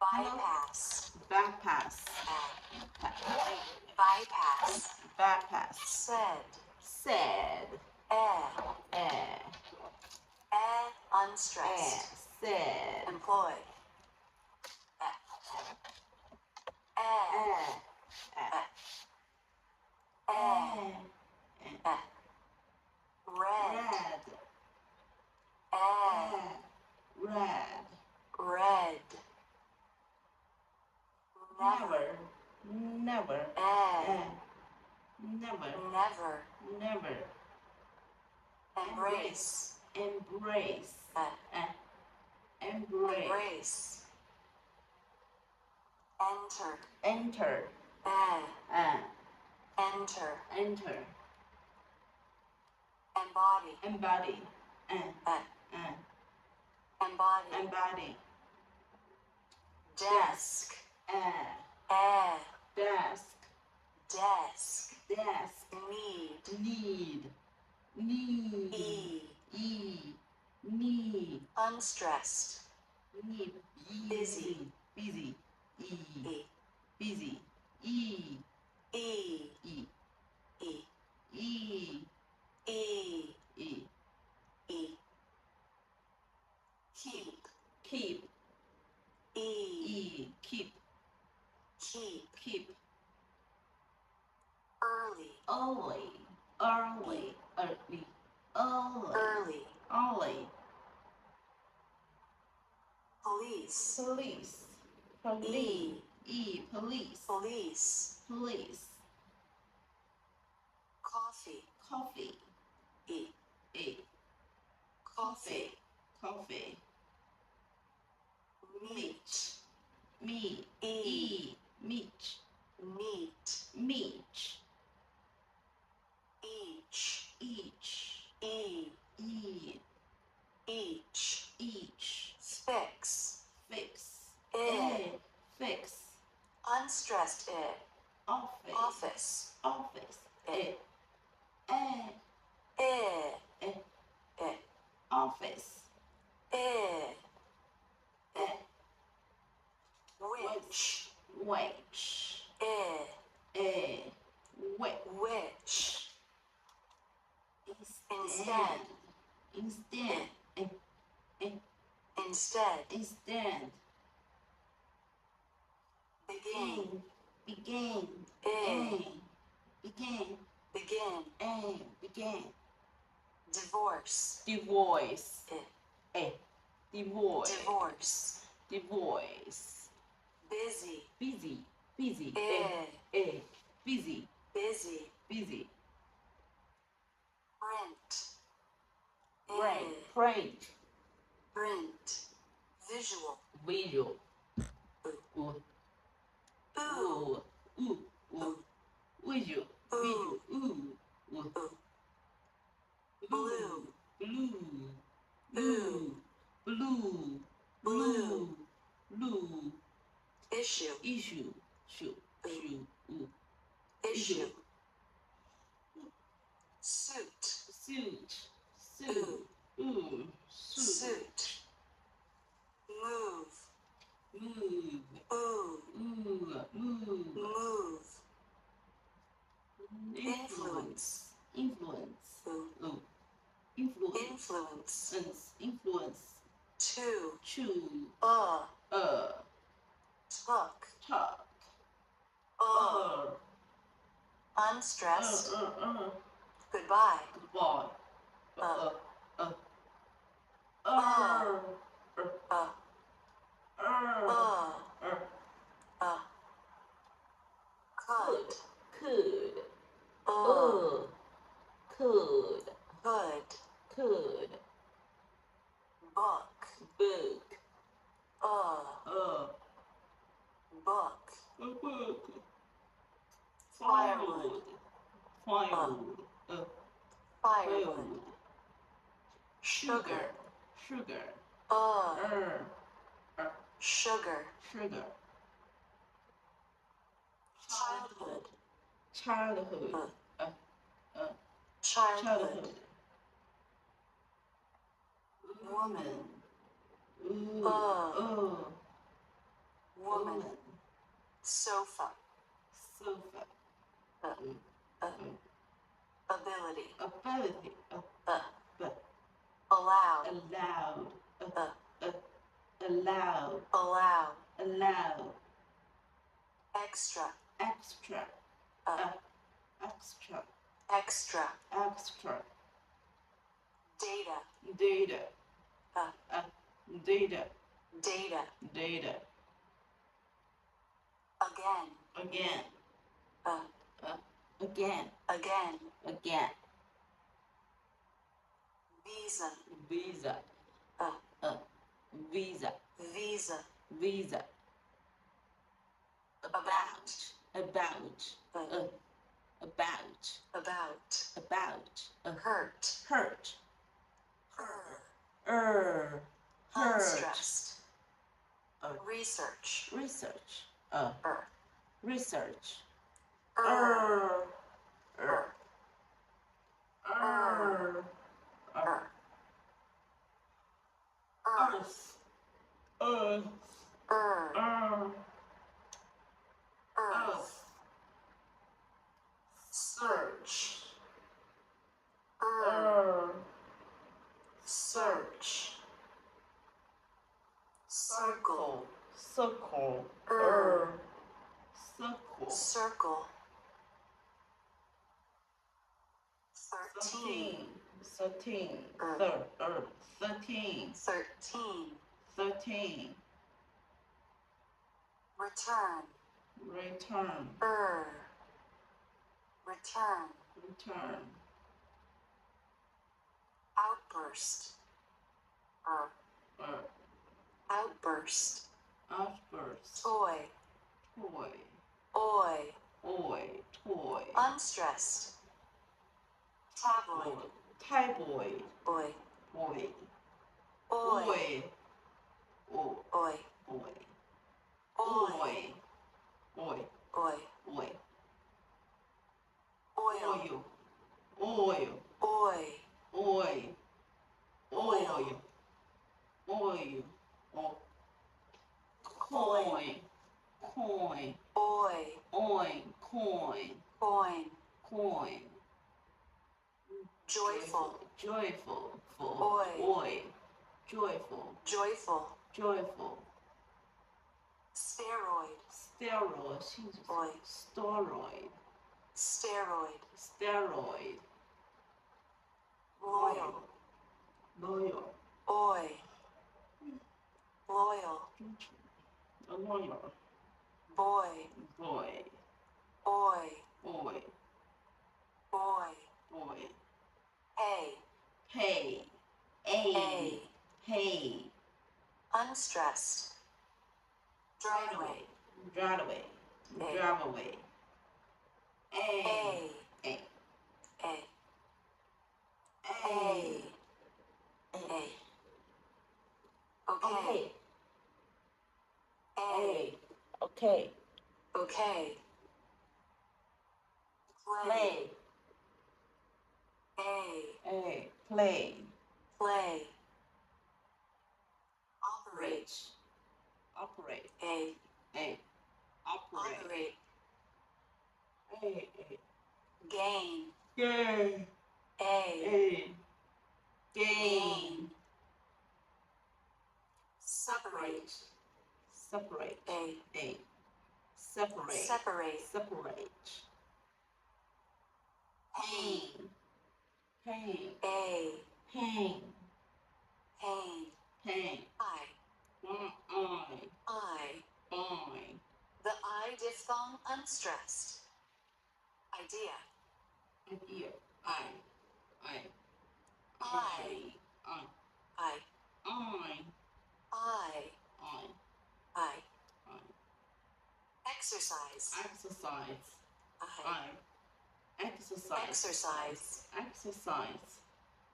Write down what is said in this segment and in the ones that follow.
Bypass. Bypass. Bypass. Bypass. Said. Said. Eh. Unstressed. Said. Employ. Red. Red. Red. Never. Never. Never. Never. Never. Embrace. Embrace. Embrace. Embrace. Enter. Enter. Enter. Enter. Embody. Embody. Embody. Embody. Desk. Desk. Desk. Desk. Need. Need. Need. Need. Unstressed. Need. Busy. Busy. E. Busy. E. E. E. E. E. Keep. Keep. E. Keep. Keep. Early. Early. Early. Early. Early. Early. Police. Police. Police. Police. Police. Police. Coffee. Coffee. Coffee. Coffee. Meat. Meat. Meat. Meat. Meat. Each. Each. Fix. Fix. Unstressed. Office. Office. Office. Which. Which. Which. Instead. Begin. Begin. Divorce. Divorce. Divorce. Divorce. Divorce. Busy. Busy. Busy. Busy. Print. Print. Visual. Visual. Ooh. Visual. Blue. Blue. Issue. Issue. Suit. Suit. Move. Influence. To. Tuck. Unstressed. Goodbye. Could. Book. Book. Firewood. Firewood. firewood, Firewood. sugar, Sugar. sugar, Sugar. childhood, Childhood. childhood, Childhood. woman, woman, sofa, Sofa. ability, Ability. allowed, Allowed. Allowed. allowed, Allowed. extra, Extra. Extra. extra, Extra. data, Data. Data. data, Data. again, Again. Again. again, Again. visa, Visa. Visa. visa, Visa. about, About. About. about, About. hurt, Hurt. hurt, Hurt. unstressed, research, Research. Research. er, Earth. earth, search, search, circle, Circle. Circle. circle, 13, 13. 13. 13, 13. return, Return. return, Return. outburst, outburst, Outburst. toy, Toy. oi, Oi. Toy. unstressed, tabloid, Tabloid. oi, Boy. oi, Boy. Oh. oi, Boy. oi, Boy. oi, Boy. oil, Oil. oi, Oil. Oil. Oil. Oh. Coin. Coin. oi, Oin. Coin. coin, Coin. joyful, Joyful. Full. Oi. Oi. Joyful. joyful, Joyful. steroid, Steroid. Oi. Steroid. steroid, Steroid. loyal, Loyal. oi, loyal, A loyal. boy, Boy. oi, Boy. boy, Boy. hey, Hey. hey, Hey. unstressed, drive away, Drive away. Hey. Drive away. hey, Hey. hey, Hey. hey, okay, hey, Okay. okay, play, Play. hey, Hey. Play. play, operate, Operate. hey, Hey. Operate. operate, Hey. gain, Yay. hey, Hey. gain, separate, Separate. hey, Hey. Separate. separate, Separate. Pain. Pain. hey, Pain. pain, Pain. I, I, the I diphthong unstressed, idea, Idea. I. I, I. I, I, exercise, Exercise. I. Exercise. Exercise. Exercise.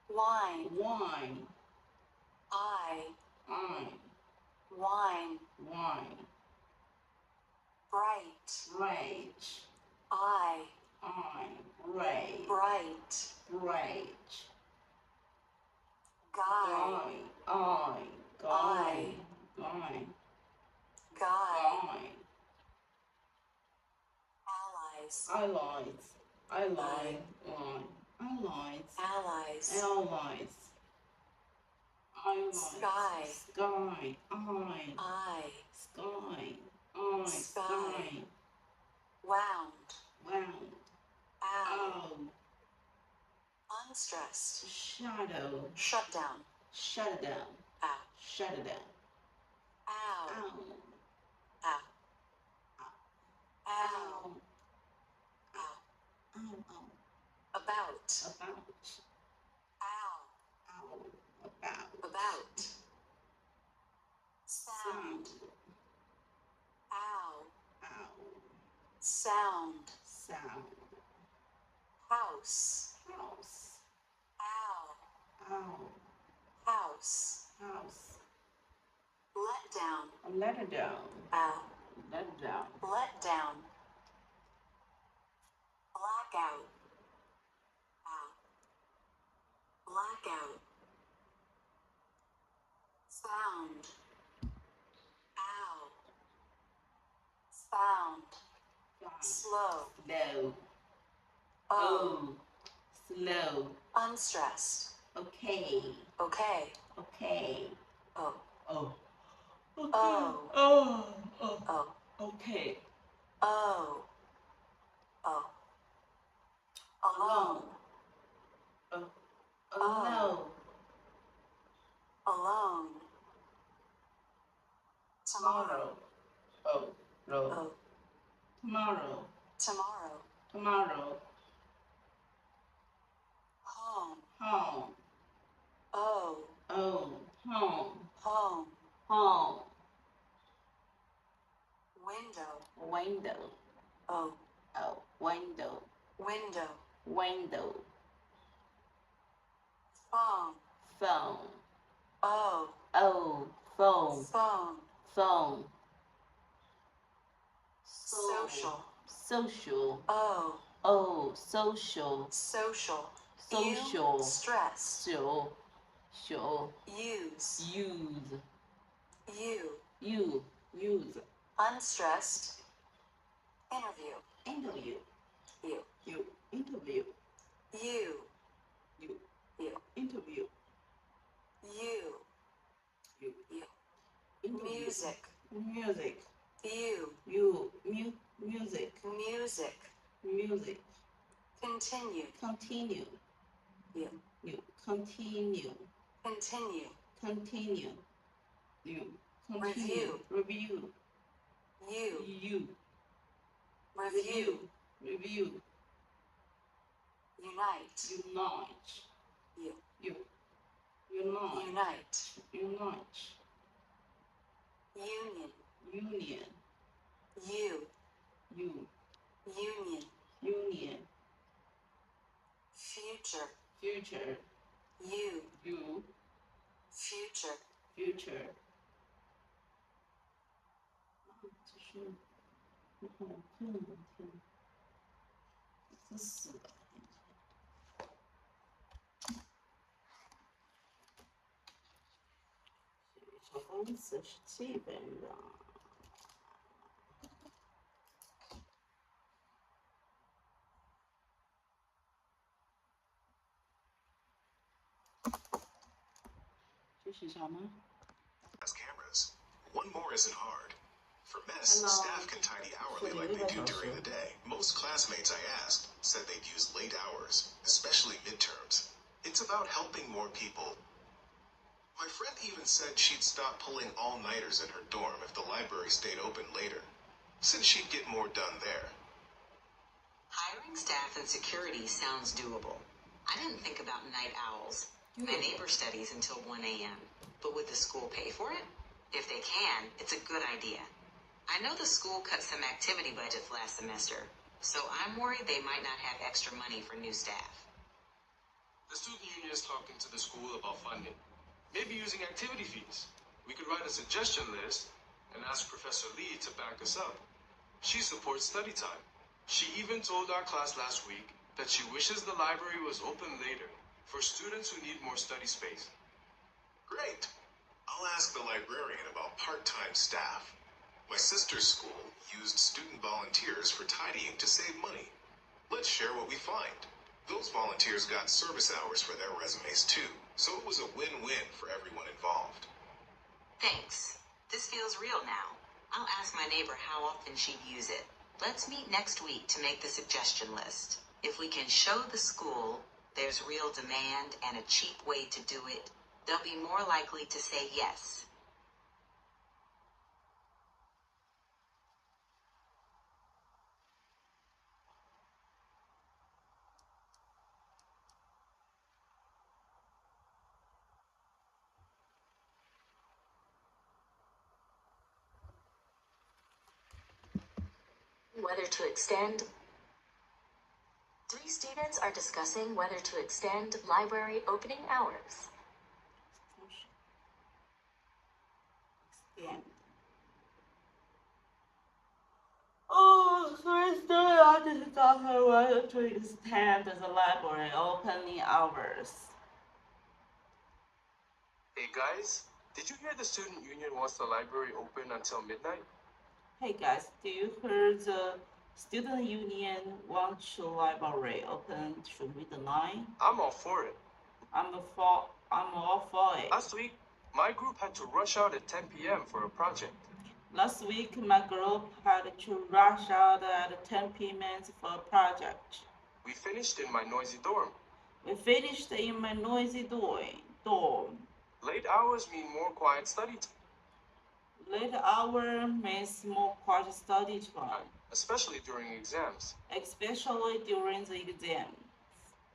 Wine. Wine. I. Wine. Wine. Bright. Bright. I. Bright. Bright. Bright. Guy. Guy. Guy. Allies. Allies. Allies. Sky. Sky. I. Sky. Sky. Wound. Wound. Ow. Unstressed. Shadow. Shut down. Shut it down. Ow. Shut it down. Ow. Ow. Ow. Ow. Ow. Ow. Ow. About. About. Ow. Ow. About. About. Sound. Ow. Ow. Sound. Sound. House. House. Ow. Ow. House. House. Let down. Let it down. Ow. Let it down. Let down. Blackout. Ow. Blackout. Sound. Ow. Found. Slow. Slow. Oh. Slow. Unstressed. Okay. Okay. Okay. Oh. Oh. Okay. Oh. Oh. Oh. Oh. Okay. Oh. Oh. Alone. Oh. Oh. Alone. Tomorrow. Oh. No. Oh. Tomorrow. Tomorrow. Tomorrow. Home. Home. Oh. Oh. Home. Home. Home. Window. Window. Oh. Oh. Window. Window. Window. Phone. Phone. Oh. Oh. Phone. Phone. Phone. Social. Social. Oh. Oh. Social. Social. Social. You. Stress. Social. Social. Use. Use. You. Use. Unstressed. Interview. Interview. You. You. Interview. You. You. You. Interview. You. You. You. Interview. Music. Music. You. You. Music. Music. Music. Continue. Continue. You. You. Continue. Continue. Continue. You. Review. Review. You. You. Review. Review. Unite. Unite. You. You. Unite. Unite. Unite. Union. Union. You. You. Union. Union. Future. Future. You. You. Future. Future. 就是天，这死了。小单词是基本的。这是啥吗？ Cameras. One more isn't hard. For mess, staff can tidy hourly like they do during the day. Most classmates I asked said they'd use late hours, especially midterms. It's about helping more people. My friend even said she'd stop pulling all-nighters in her dorm if the library stayed open later, since she'd get more done there. Hiring staff and security sounds doable. I didn't think about night owls. My neighbor studies until 1 a.m. But would the school pay for it? If they can, it's a good idea. I know the school cut some activity budgets last semester, So I'm worried they might not have extra money for new staff. The student union is talking to the school about funding. Maybe using activity fees. We could write a suggestion list and ask Professor Lee to back us up. She supports study time. She even told our class last week that she wishes the library was open later for students who need more study space. Great. I'll ask the librarian about part-time staff. My sister's school used student volunteers for tidying to save money. Let's share what we find. Those volunteers got service hours for their resumes too, so it was a win-win for everyone involved. Thanks. This feels real now. I'll ask my neighbor how often she'd use it. Let's meet next week to make the suggestion list. If we can show the school there's real demand and a cheap way to do it, they'll be more likely to say yes. Whether to extend. 3 students are discussing whether to extend library opening hours. Extend. Oh, 3 students are discussing whether to extend the library opening hours. Hey guys, did you hear the student union wants the library open until midnight? Hey guys, do you hear the student union wants the library open to midnight? I'm all for it. I'm all for it. Last week, my group had to rush out at 10 p.m. for a project. Last week, my group had to rush out at 10 p.m. for a project. We finished in my noisy dorm. We finished in my noisy dorm. Late hours mean more quiet study time. Late hour means more quiet study time, Especially during exams. especially during the exam.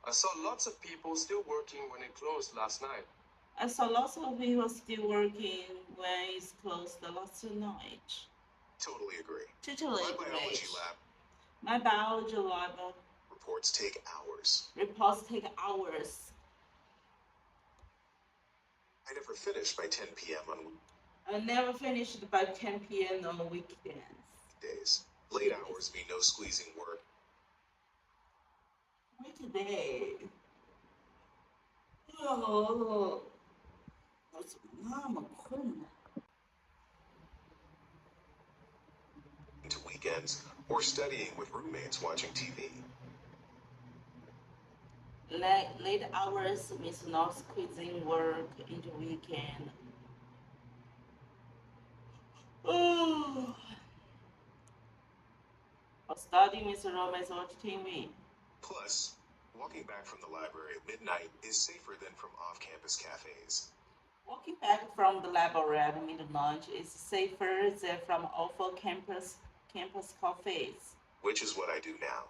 I saw lots of people still working when it closed last night. I saw lots of people still working when it's closed last night. Totally agree. Totally My biology great. lab My biology lab reports take hours. reports take hours. I never finish by 10 p.m. on I never finished by 10 p.m. on weekends. weekdays. Late hours mean no squeezing work. Weekday. Oh, 我怎么那么困呢？ into weekends or studying with roommates watching TV. Late hours means not squeezing work into weekend. Oh. Or studying with roommates watch TV. Plus, walking back from the library at midnight is safer than from off-campus cafes. Walking back from the library at midnight is safer than from off-campus cafes. Which is what I do now.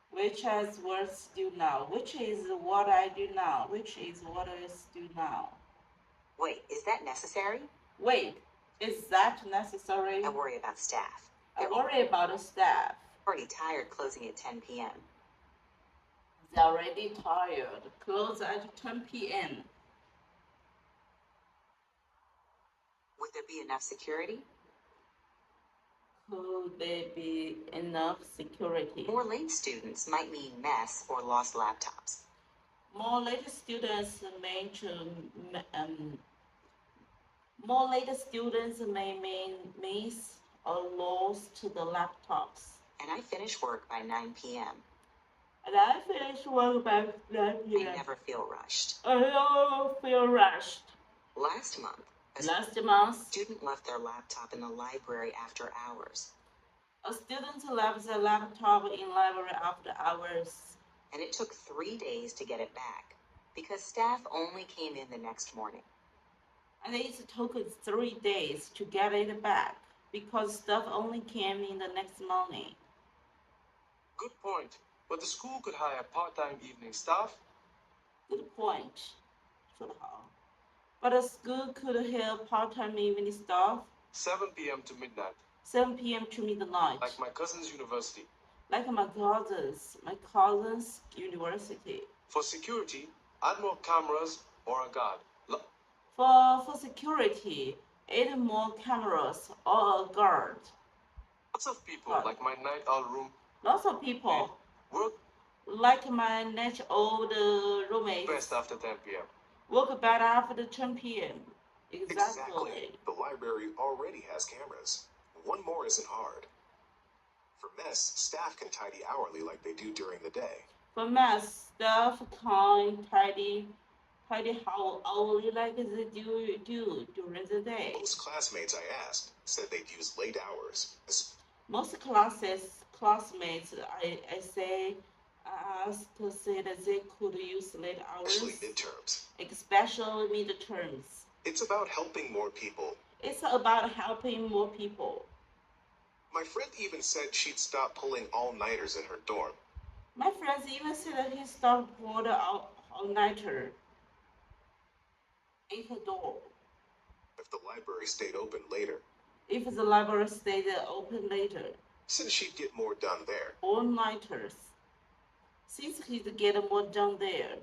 Which is what I do now. Which is what I do now. Which is what I do now. Wait, is that necessary? Wait, is that necessary? I worry about staff. I worry about the staff. Already tired closing at 10 p.m. They're already tired. Close at 10 p.m. Would there be enough security? Could there be enough security? More late students might mean mess or lost laptops. More late students may more late students may mean miss or loss to the laptops. And I finish work by 9 p.m. And I finish work by 9 I p.m. never feel rushed. I never feel rushed. Last month, a Last month, student left their laptop in the library after hours, a student left their laptop in library after hours. and it took 3 days to get it back because staff only came in the next morning. And it took 3 days to get it back because stuff only came in the next morning. Good point. But the school could hire part-time evening staff. Good point. 说得好. But the school could help part-time evening staff 7 p.m. to midnight, 7 p.m. to midnight, like my cousin's university. Like my cousin's university. For security, add more cameras or a guard. For security, add more cameras or a guard. Lots of people, Guard. like my night owl room, Lots of people, work like my next old roommates, best after 10 p.m. work better after 10 p.m. Exactly. The library already has cameras. One more isn't hard. For mess, staff can tidy hourly like they do during the day. For math, staff can tidy how hourly like they do during the day. Most classmates I asked said they'd use late hours, Most classmates, I asked to say that they could use late especially hours, midterms. especially midterms. It's about helping more people. It's about helping more people. My friend even said she'd stop pulling all-nighters in her dorm. My friends even said that he stopped for the all-nighter in her door. If the library stayed open later, If the library stayed open later, since she'd get more done there. all-nighters. Since he'd get more done there,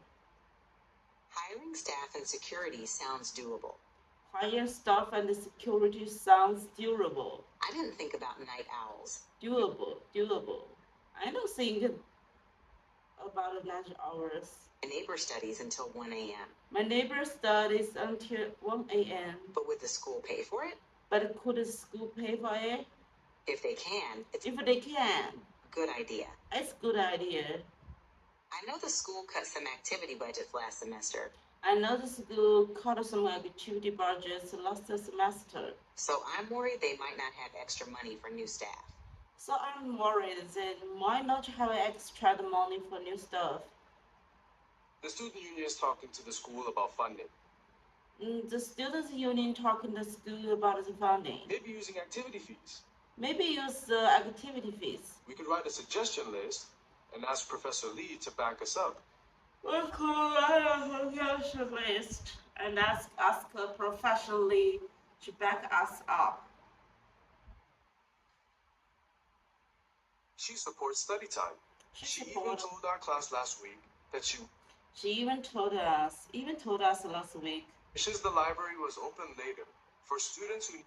Hiring staff and security sounds doable. higher staff and security sounds durable. I didn't think about night owls. Doable. I don't think about the night hours. My neighbor studies until 1 a.m. My neighbor studies until 1 a.m. But would the school pay for it? But could the school pay for it? If they can, it's If they can, a good idea. it's a good idea. I know the school cut some activity budgets last semester, I know the school cut some activity budgets last semester, so I'm worried they might not have extra money for new staff. so I'm worried they might not have extra money for new stuff. The student union is talking to the school about funding. The students' union talking to school about the funding. Maybe using activity fees. Maybe use the activity fees. We could write a suggestion list and ask Professor Lee to back us up. We could write a suggestion list and ask her professionally to back us up. She supports study time. She even told our class last week that she even told us last week. wishes the library was open later for students who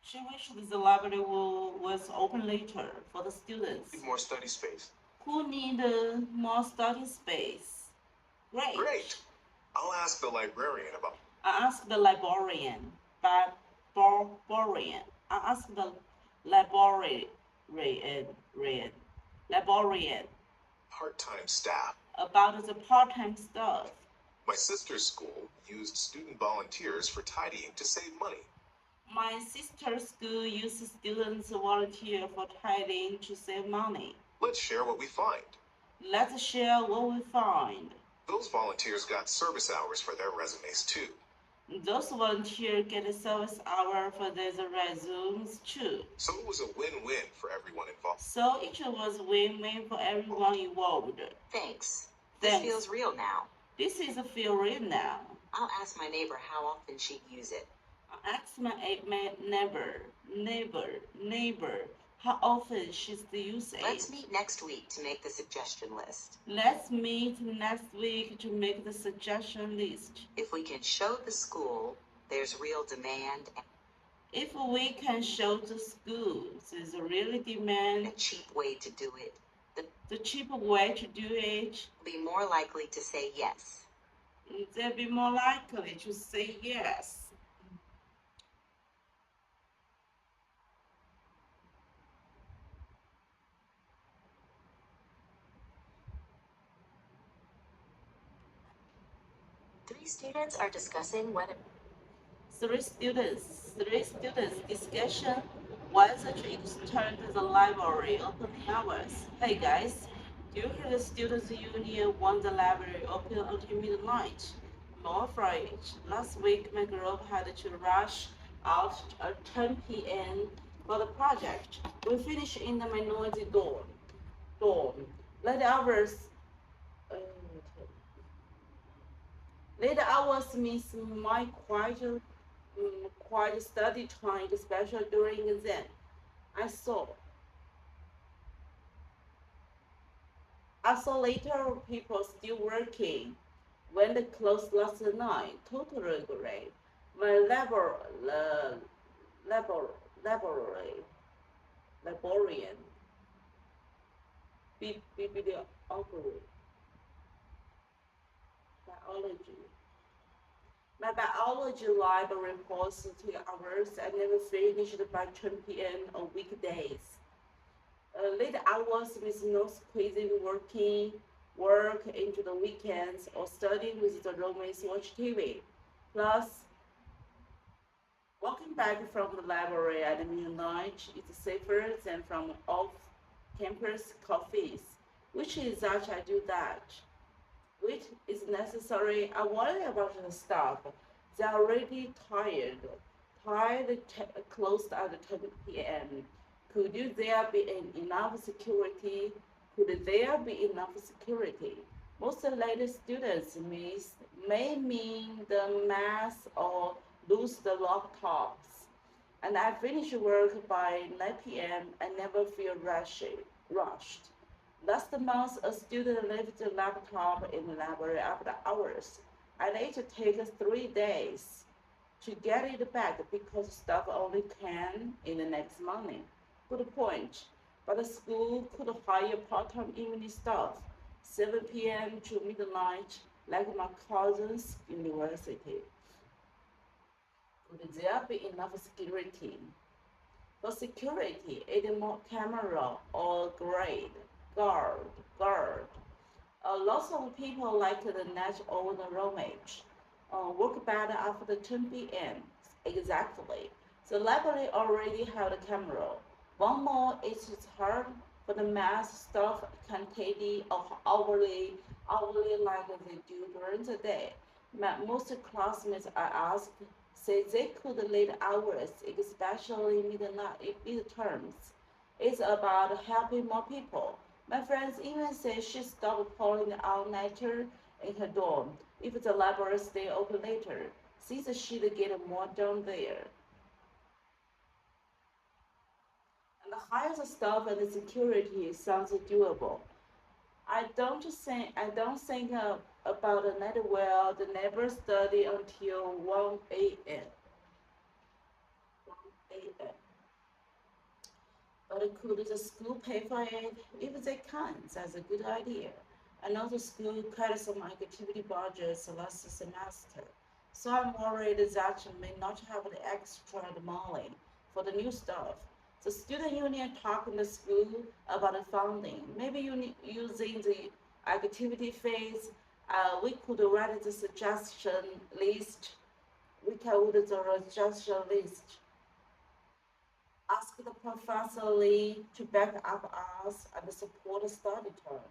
She wished the library was open later for the students need more study space. who need more study space. Great! I'll ask the librarian about. I asked the librarian, I asked the librarian Part-time staff. about the part-time stuff. My sister's school used student volunteers for tidying to save money. My sister's school uses students volunteer for tidying to save money. Let's share what we find. Let's share what we find. Those volunteers got service hours for their resumes too. Those volunteers get a service hour for their resumes too. So it was a win-win for everyone involved. So it was win-win for everyone involved. Thanks. Thanks. This feels real now. This is a feel real now. I'll ask my neighbor how often she'd use it. I asked my neighbor, how often she's the use it. Let's meet next week to make the suggestion list. Let's meet next week to make the suggestion list. If we can show the school there's real demand If we can show the schools there's a really and a demand, cheap way to do it, the cheaper way to do it, they'll be more likely to say yes. they'll be more likely to say yes. Three students are discussing whether Three students discussion whether to extend the library opening hours. Hey guys, do you hear the students union want the library open until midnight? I'm afraid. Last week my group had to rush out at 10 p.m. for the project. We finished in the minority dorm. Late hours means my quiet study time, especially during exam. I saw I saw later people still working. When they closed last night, totally great. My labor, laboratory, laborian, bibliography, biology. My biology lab reports 2 hours. I never finished by 10 p.m. on weekdays. Late hours with no squeezing work into the weekends, or studying with the roommates watch TV. Plus, walking back from the library at midnight is safer than from off-campus coffees, which is that I do that. Which is necessary. I worry about the staff. They're already closed at 10 p.m. There be enough security? Could there be enough security? Most late students may mean the mass or lose the laptops. And I finish work by 9 p.m. I never feel rushed. Last month, a student left the laptop in the library after hours. And it takes 3 days to get it back because staff only can in the next morning. Good point. But the school could hire part-time evening staff, 7 p.m. to midnight, like my cousin's university. Could there be enough security? For security, add more camera or guard. Lots of people like the net or the roamage. Work better after 10 p.m. Exactly. The library already have the camera. One more, it's hard for the math stuff can take hourly like they do during the day. Most classmates I asked say they could late hours, especially midterms. It's about helping more people. My friends even say she stopped calling the all-nighter in her dorm if the library stay open later, since she'd get more done there. And the higher the staff and the security sounds doable. I don't think about the night well. The never study until 1 a.m. But could the school pay for it? If they can, that's a good idea. I know the school cut some activity budgets last semester, so I'm worried that you may not have the extra money for the new stuff. The student union talked in the school about the funding. Maybe using the activity phase, we could write the suggestion list. We could the suggestion list. Ask the Professor Lee to back up us and support the study term.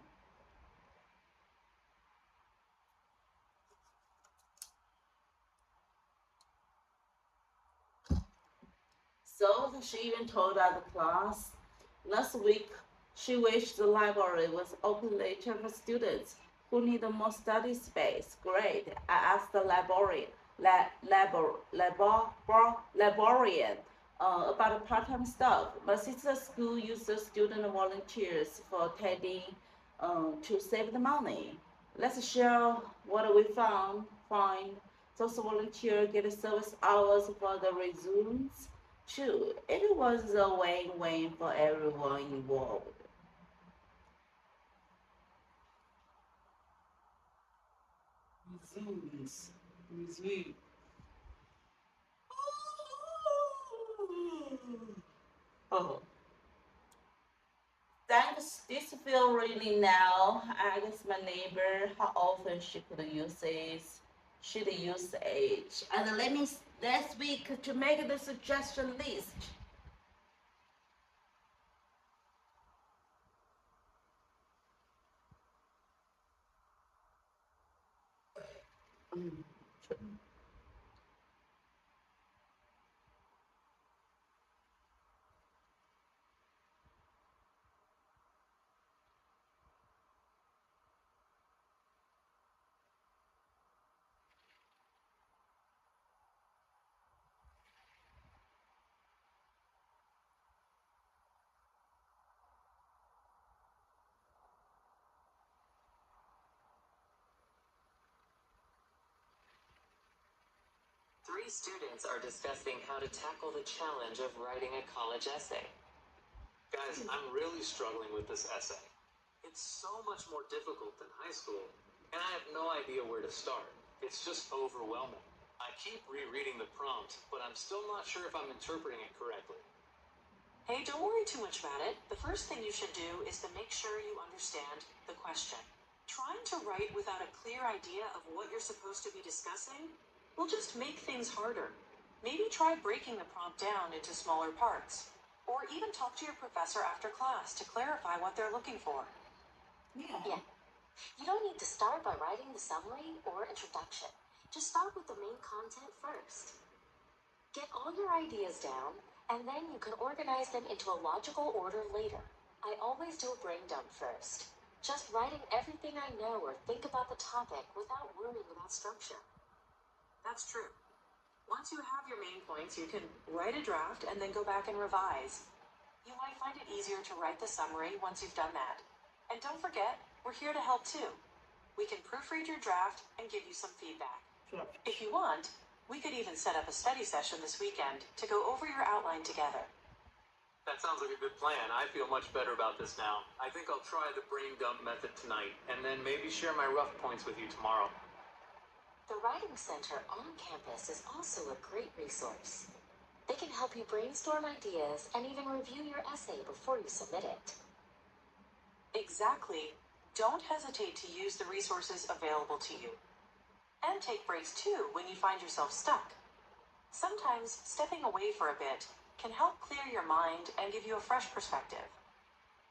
So she even told our class last week she wished the library was open later for students who need more study space. Great. I asked the librarian about part-time stuff. My sister's school uses student volunteers for attending to save the money. Let's share what we find. Those volunteers get service hours for the resumes too. It was a win-win for everyone involved. Resumes. Resume. Oh. Thanks. This feel really now. I asked my neighbor how often she could use this. She'd use it. And let me last week to make the suggestion list. Mm. 3 students are discussing how to tackle the challenge of writing a college essay. Guys, I'm really struggling with this essay. It's so much more difficult than high school, and I have no idea where to start. It's just overwhelming. I keep rereading the prompt, but I'm still not sure if I'm interpreting it correctly. Hey, don't worry too much about it. The first thing you should do is to make sure you understand the question. Trying to write without a clear idea of what you're supposed to be discussing will just make things harder. Maybe try breaking the prompt down into smaller parts, or even talk to your professor after class to clarify what they're looking for. Yeah. You don't need to start by writing the summary or introduction. Just start with the main content first. Get all your ideas down, and then you can organize them into a logical order later. I always do a brain dump first. Just writing everything I know or think about the topic without worrying about structure. That's true. Once you have your main points, you can write a draft and then go back and revise. You might find it easier to write the summary once you've done that. And don't forget, we're here to help too. We can proofread your draft and give you some feedback. Sure. If you want, we could even set up a study session this weekend to go over your outline together. That sounds like a good plan. I feel much better about this now. I think I'll try the brain dump method tonight, and then maybe share my rough points with you tomorrow. The Writing Center on campus is also a great resource. They can help you brainstorm ideas and even review your essay before you submit it. Exactly. Don't hesitate to use the resources available to you. And take breaks too when you find yourself stuck. Sometimes stepping away for a bit can help clear your mind and give you a fresh perspective.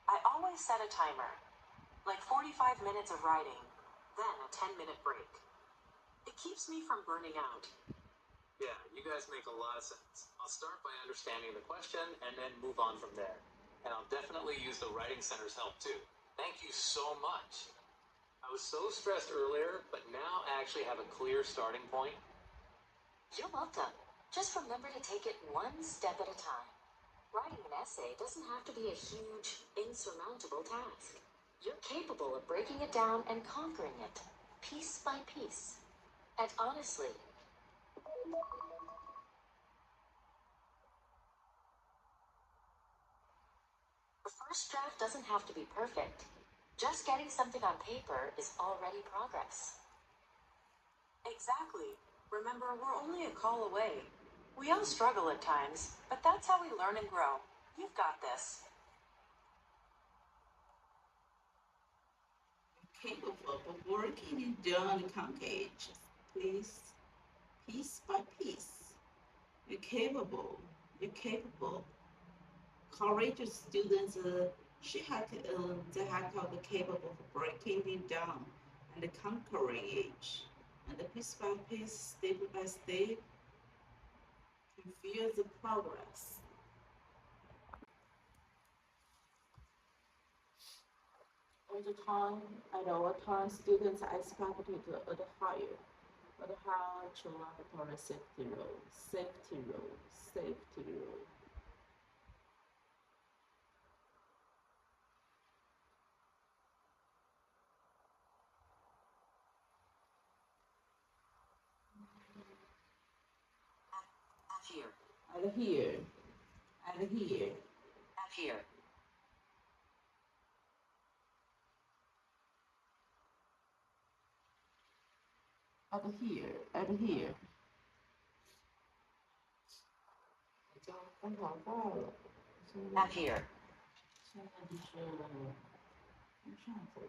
I always set a timer, like 45 minutes of writing, then a 10-minute break. It keeps me from burning out. Yeah, you guys make a lot of sense. I'll start by understanding the question and then move on from there. And I'll definitely use the Writing Center's help too. Thank you so much. I was so stressed earlier, but now I actually have a clear starting point. You're welcome. Just remember to take it one step at a time. Writing an essay doesn't have to be a huge, insurmountable task. You're capable of breaking it down and conquering it, piece by piece. And honestly, the first draft doesn't have to be perfect. Just getting something on paper is already progress. Exactly. Remember, we're only a call away. We all struggle at times, but that's how we learn and grow. You've got this. Capable of working it down the concave, please, piece by piece. You're capable. You're capable. Courageous students, they have got the capable of breaking it down and conquering it, and piece by piece, step by step, can feel the progress. All the time, at all times, students are expected to adhere to laboratory safety rules, safety rules, safety rules. Adhere. Adhere, adhere, Adhere. adhere, adhere。我教刚好到了，Adhere. 现在就是往上走。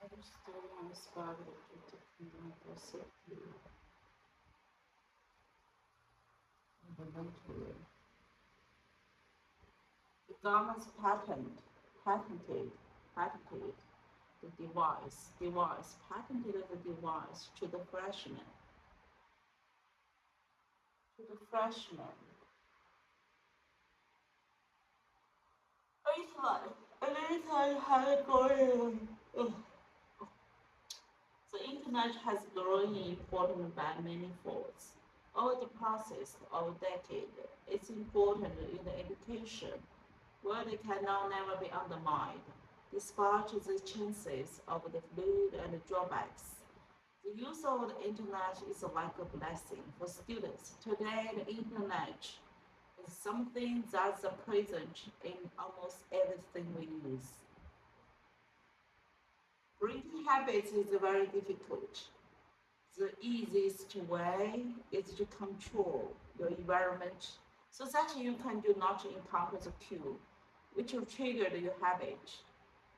I just still on the spot to for safety. Inventory. The government's patented the patented the device to the freshman. Anytime has grown. The internet has grown in importance by many folds. Over the process of a decade, it's important in the education Well, they cannot never be undermined, despite the chances of the flood and the drawbacks. The use of the internet is like a blessing for students. Today, the internet is something that's present in almost everything we use. Breaking habits is very difficult. The easiest way is to control your environment so that you can do not encounter the cue which will trigger your habit.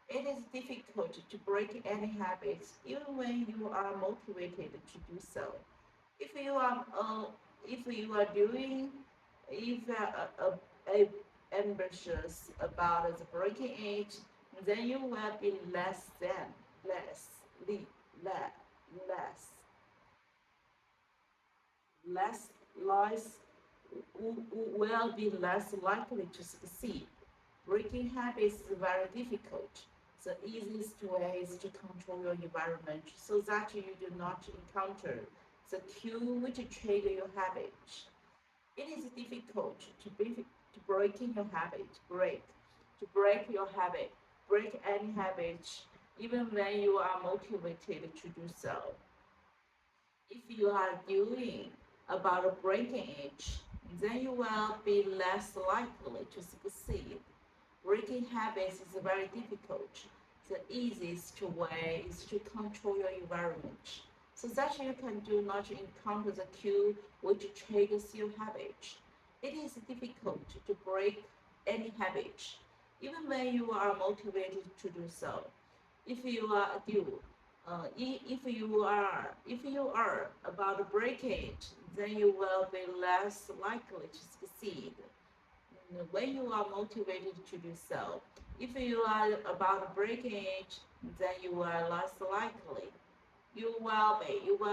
It is difficult to break any habits even when you are motivated to do so. If you are if you are doing if you are ambitious about the breaking it, then you will be less le- less less less will be less likely to succeed. Breaking habits is very difficult. The easiest way is to control your environment so that you do not encounter the cue which trigger your habit. It is difficult to breaking your habit, break your habit, break any habit, even when you are motivated to do so. If you are doing about breaking it, then you will be less likely to succeed. Breaking habits is very difficult. The easiest way is to control your environment so that you can do not encounter the cue which triggers your habit. It is difficult to break any habit, even when you are motivated to do so. If you are due, if you are about to break it, then you will be less likely to succeed when you are motivated to do so. If you are about breaking it, then you are less likely. You will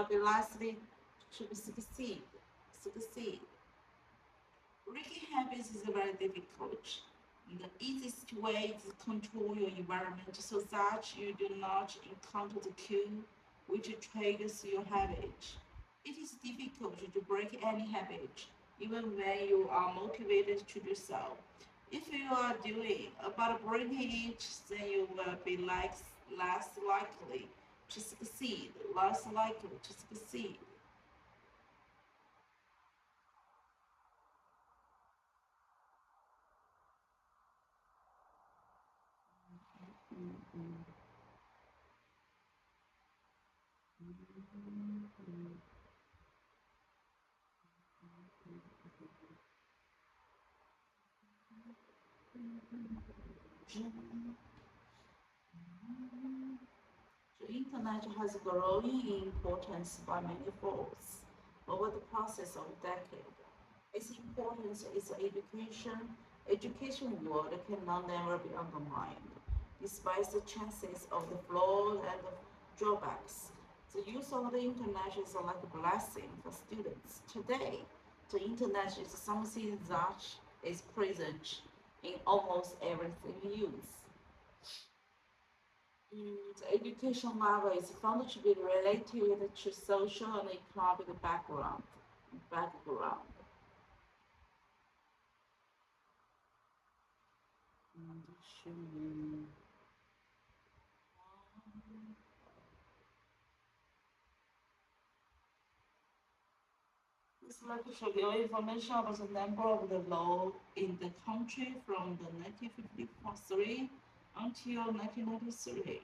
be likely to succeed. Succeed. Breaking habits is very difficult. The easiest way is to control your environment so that you do not encounter the cue which triggers your habit. It is difficult to break any habit, even when you are motivated to do so. If you are doing about breaking it, then you will be less likely to succeed, less likely to succeed. The internet has grown in importance by many folds over the process of decades. Its importance is education. Education world cannot never be undermined, despite the chances of the flaws and the drawbacks. The use of the internet is like a blessing for students. Today, the internet is something that is present in almost everything we use. The education level is found to be related to social and economic background. Mm, This slide shows you information about the number of the law in the country from the 1953 until 1993.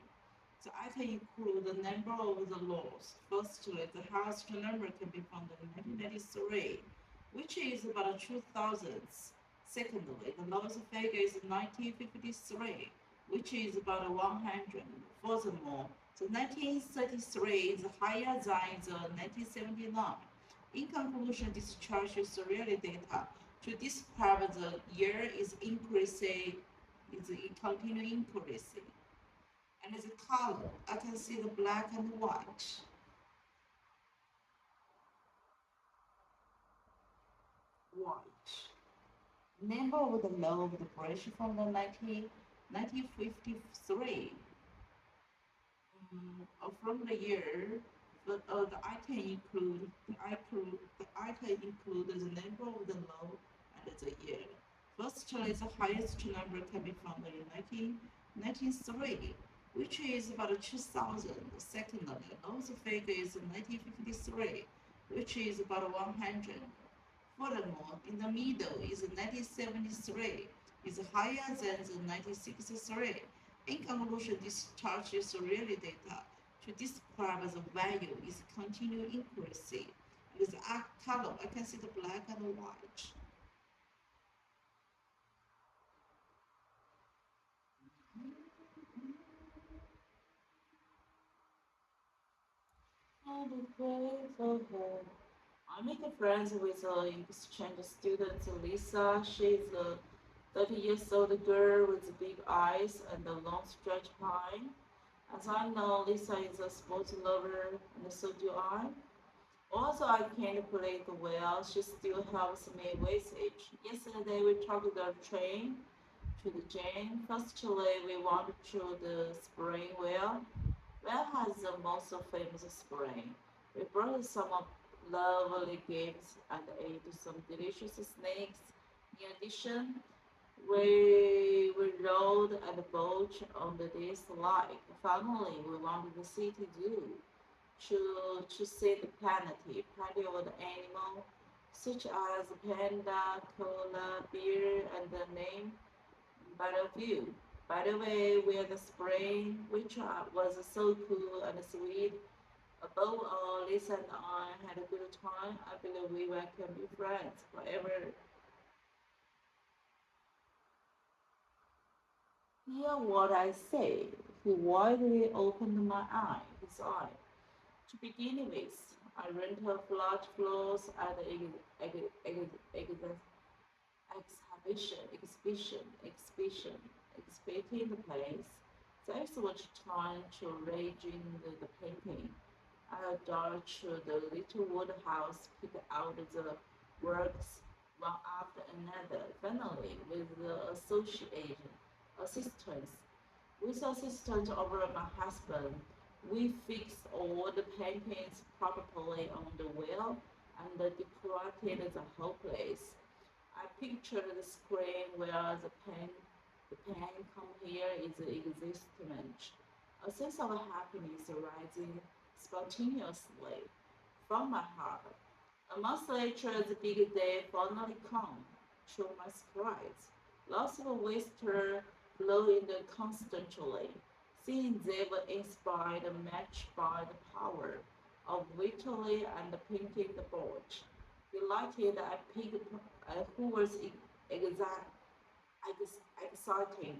The item includes the number of the laws. Firstly, the highest number can be found in 1993, which is about 2,000. Secondly, the lowest figure is 1953, which is about 100. Furthermore, the 1933 is higher than the 1979. In conclusion, this chart shows real data to describe the year is increasing, is continuing increasing. And the color, I can see the black and white. White. Number of the law of the British from the 1953. From the year, the item include the number of the law and the year. Firstly, the highest number can be found in 1903, which is about 2000. Secondly, lowest figure is 1953, which is about 100. Furthermore, in the middle is 1973, is higher than the 1963. In conclusion, this chart is really data to describe the value is continuing increasing. With color, I can see the black and white. And the pray for her. I make friends with exchange student Lisa. She's a 30 years old girl with big eyes and a long stretch pine. As I know, Lisa is a sports lover, and so do I. Also, I can't play it well. She still helps me with it. Yesterday, we took the train to the gym. Firstly, we went to the spring well. Well has the most famous spring. We brought some lovely gifts and ate some delicious snacks. In addition, we rode at the boat on the this lake. Finally, we went to the city zoo to see the plenty of the animal, such as panda, koala, bear, and the name Battlefield. By the way, we had the spring, which was so cool and sweet. Above all, Lisa and I had a good time. I believe we can be friends forever. Hear what I say. He widely opened his eye. To begin with, I rented flat floors at the exhibiting the place. Thanks so much time to arranging the painting. I dodged the little wood house, pick out the works one after another. Finally, with the assistance, with assistance over my husband, we fixed all the paintings properly on the wall and decorated the whole place. I pictured the screen where the pen come here is the existence. A sense of happiness rising spontaneously from my heart. A month later, the big day finally came. To my surprise, lots of whistles blew in constantly. Seeing they were inspired and matched by the power of victory and painting the board. Delighted, I picked who was exact exciting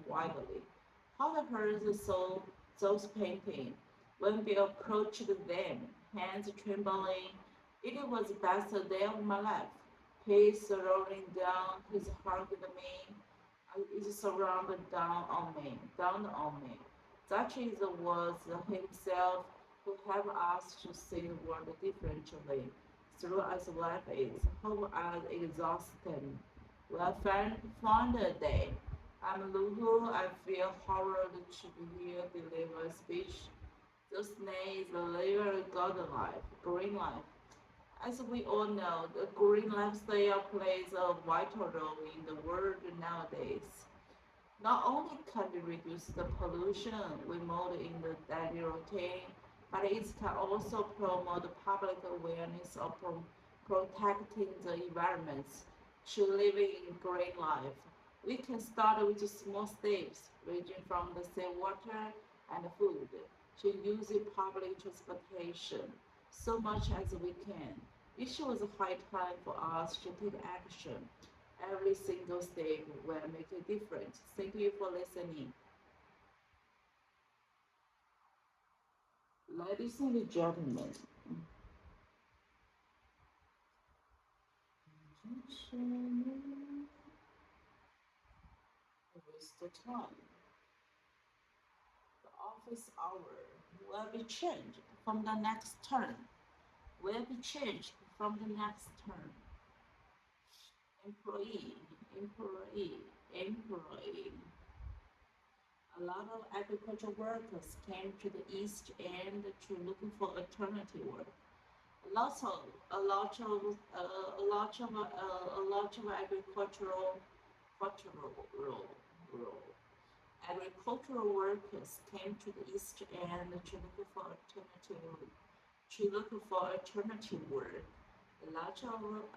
widely. How heard saw those paintings when we approached them, hands trembling. It was the best day of my life. Peace rolling down his heart with me, is surrounded down on me. That is was himself who helped us to see the world differently. Through as life is, how as exhausting. Well, found a day. I'm Lulu. I feel honored to be here deliver a speech. This name is the living God life, green life. As we all know, the green lifestyle plays a vital role in the world nowadays. Not only can it reduce the pollution we mold in the daily routine, but it can also promote public awareness of protecting the environment to living in green life. We can start with small steps, ranging from the seawater and food to using public transportation so much as we can. It was high time for us to take action. Every single step will make a difference. Thank you for listening. Ladies and gentlemen, waste the time. The office hour will be changed from the next turn. Will be changed from the next turn. Employee, employee. A lot of agricultural workers came to the East End to looking for alternative work. Lots of a lot of a lot of agricultural agricultural workers came to the East End to look for alternative work.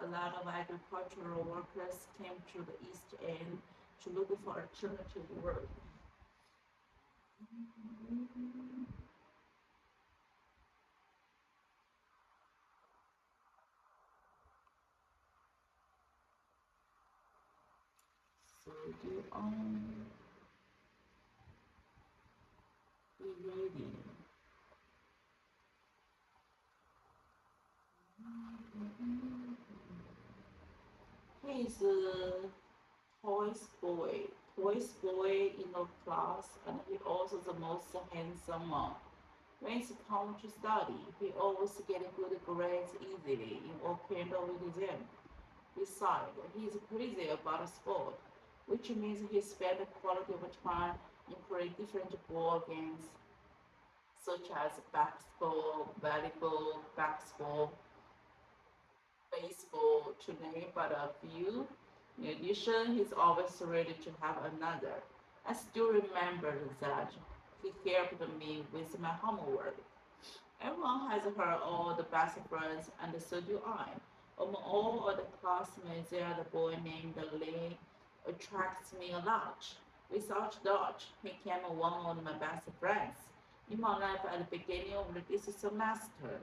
A lot of agricultural workers came to the East End to look for alternative work. So you be ready. He's a toys boy in the class, and he also the most handsome one. When it's come to study, he always get good grades easily in all kind of exam. Besides, he's crazy about sport, which means he spends quality of time in playing different ball games, such as basketball, volleyball, basketball, baseball, to name but a few. In addition, he's always ready to have another. I still remember that he helped me with my homework. Everyone has her all the best friends, and so do I. Among all of the classmates, there the boy named Lee attracts me a lot. Without doubt, he became one of my best friends in my life at the beginning of this semester.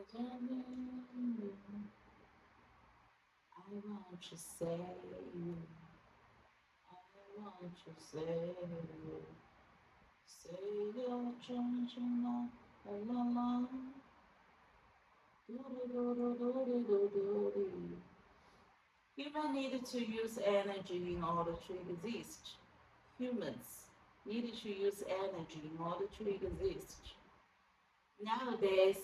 I want to say you. I want to say you. Say your changing la la la. Do do do do do do do do. Human need to use energy in order to exist. Humans need to use energy in order to exist. Nowadays,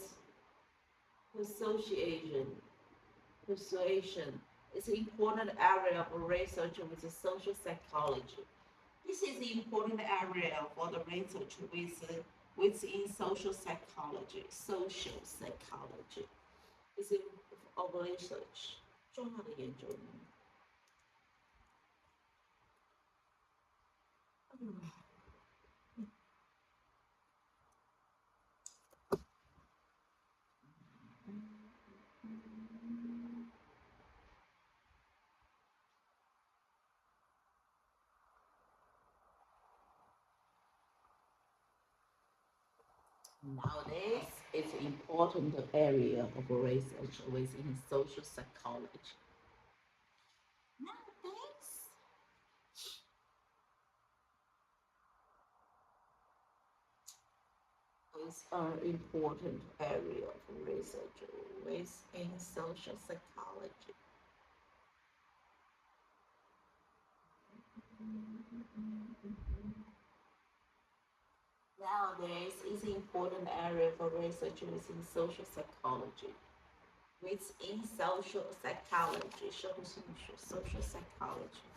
persuasion, persuasion is an important area of research with social psychology. This is an important area for the research within social psychology. Social psychology is of research. 重要的研究。Nowadays, it's an important area of research within social psychology. Nowadays, it's an important area of research within social psychology. Nowadays, it's an important area for research within social psychology. Within social psychology, social psychology.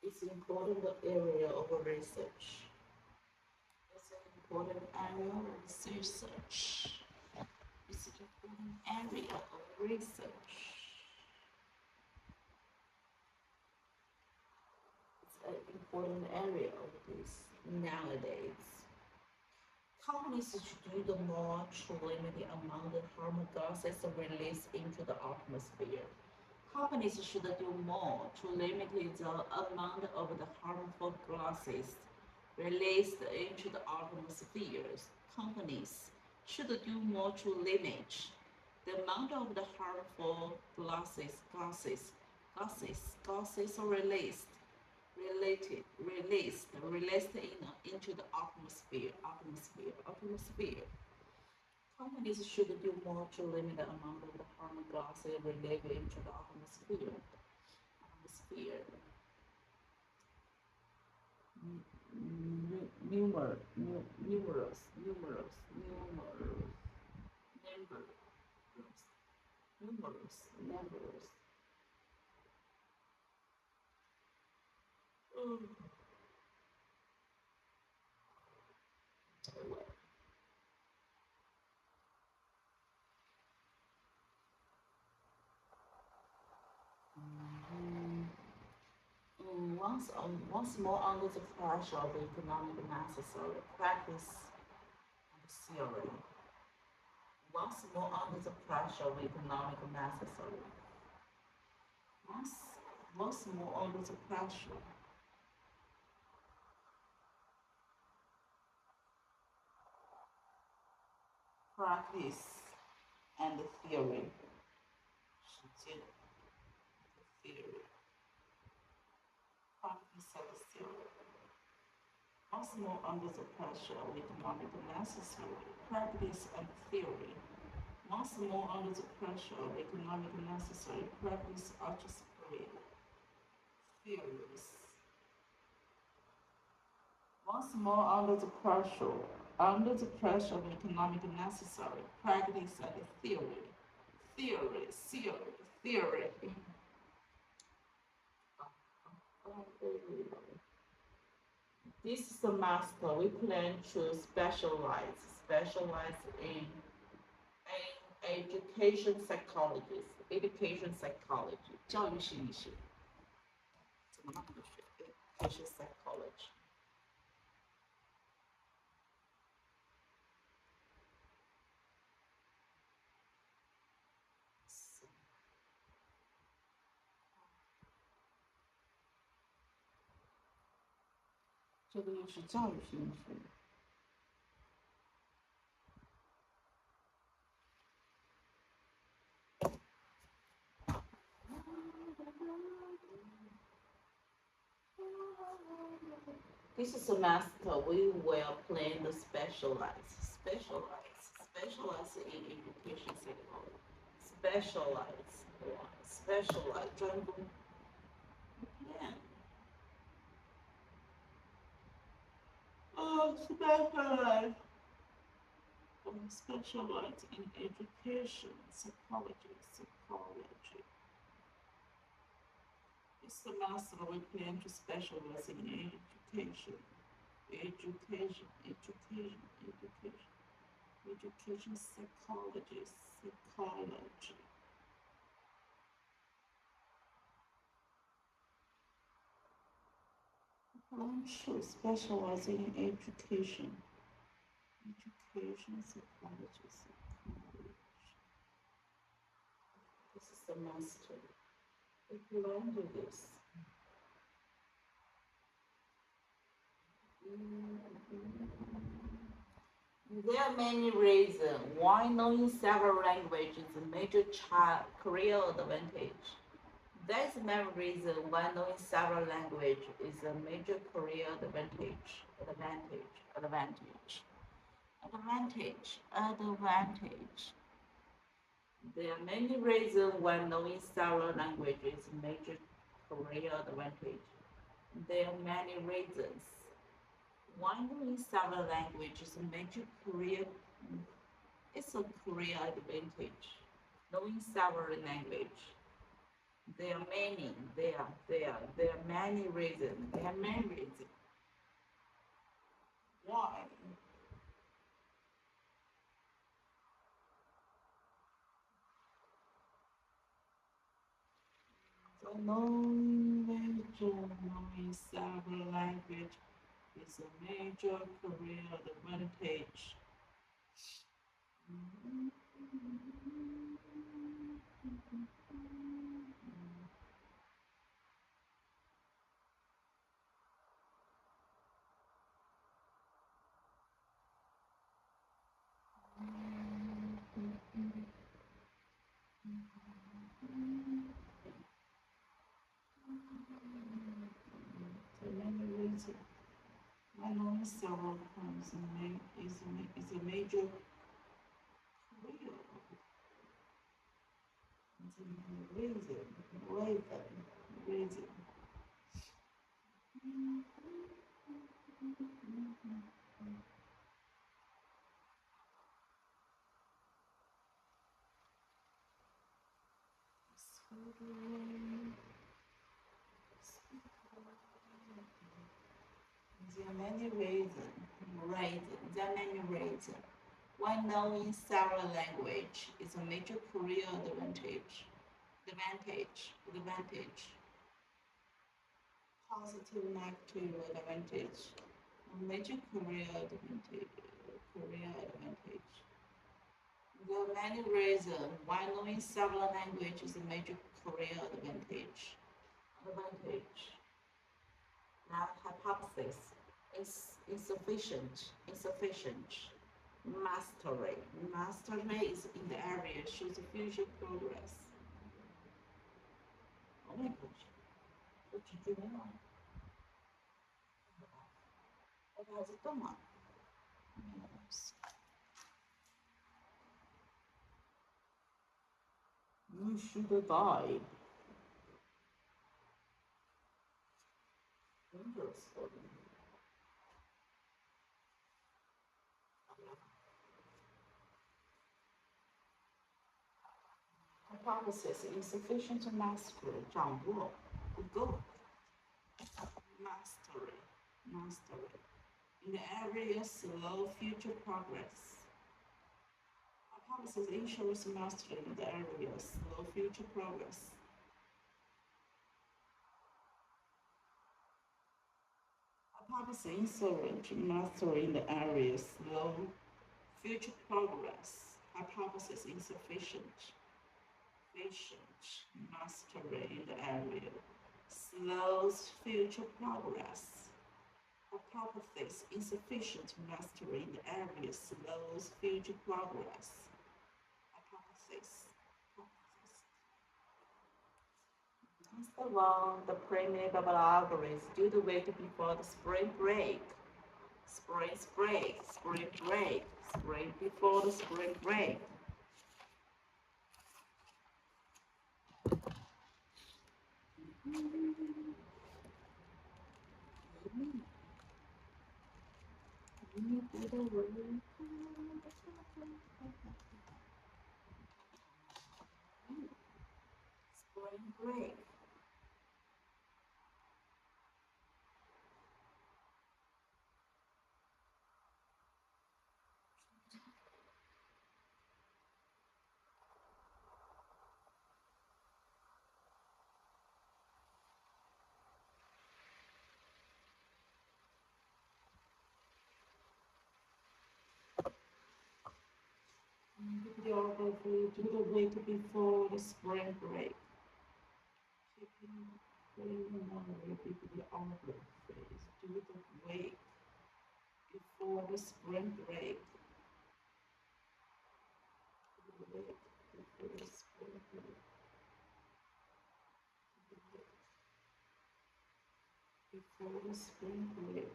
It's an important area of research. It's an important area of research. It's an important area of research. It's an important area of this nowadays. Companies should do the more to limit the amount of harmful gases released into the atmosphere. Companies should do more to limit the amount of the harmful gases released into the atmosphere. Companies should do more to limit the amount of the harmful gases released released into the atmosphere. Companies should do more to limit the amount of the harmful gases released into the atmosphere. Atmosphere. Numerous. Mm. Once more under the pressure of economic necessary practice and theory. Once more under the pressure of economic necessary. Once, once more under the pressure. Practice and theory. Theory. Practice and theory. Once more under the pressure of economic necessary practice and theory. Once more under the pressure of economic necessary practice artistic theories. Once more under the pressure of economic necessary practice and theory. Theory. This semester we plan to specialize in education psychology, 教育心理学，怎么那么多学？education psychology。这个又是教育心理学。This semester we will plan to specialize in education psychology. Specialize 专攻。Yeah. Specialize in education psychology. This semester we plan to specialize in education psychology. Plan to specialize in education psychology. This semester we plan to do this. There are many reasons why knowing several languages is a major career advantage. There is many reasons why knowing several languages is a major career advantage. There are many reasons why knowing several languages is a major career advantage. There are many reasons why knowing several languages is a major career. It's a career advantage. Knowing several languages. There are many reasons. Why? So knowing several languages is a major career advantage. several times is a major career. It's a reason. There are many There are many reasons. One, knowing several language is a major career advantage. Positive, negative advantage. A major career advantage. There are many reasons why knowing several language is a major career advantage. Now, hypothesis is insufficient. Mastery is in the area shows future progress. Oh my gosh, what you doing now? What has it done? You should have died. Dangerous for me. Hypothesis insufficient to master 掌握不够 mastery in the area slow future progress. Hypothesis ensures mastery in the area slow future progress. Hypothesis ensures mastery in the area slow future progress. Hypothesis insufficient. Mastery in the area slows future progress. Hypothesis insufficient mastery in the area slows future progress. Hypothesis. Last of all, the premier of algorithms due to wait before the spring break. Spring before the spring break. Spring break. Bibliography do the week before the spring break. Keeping memory bibliography do the week before the spring break. Before the spring break.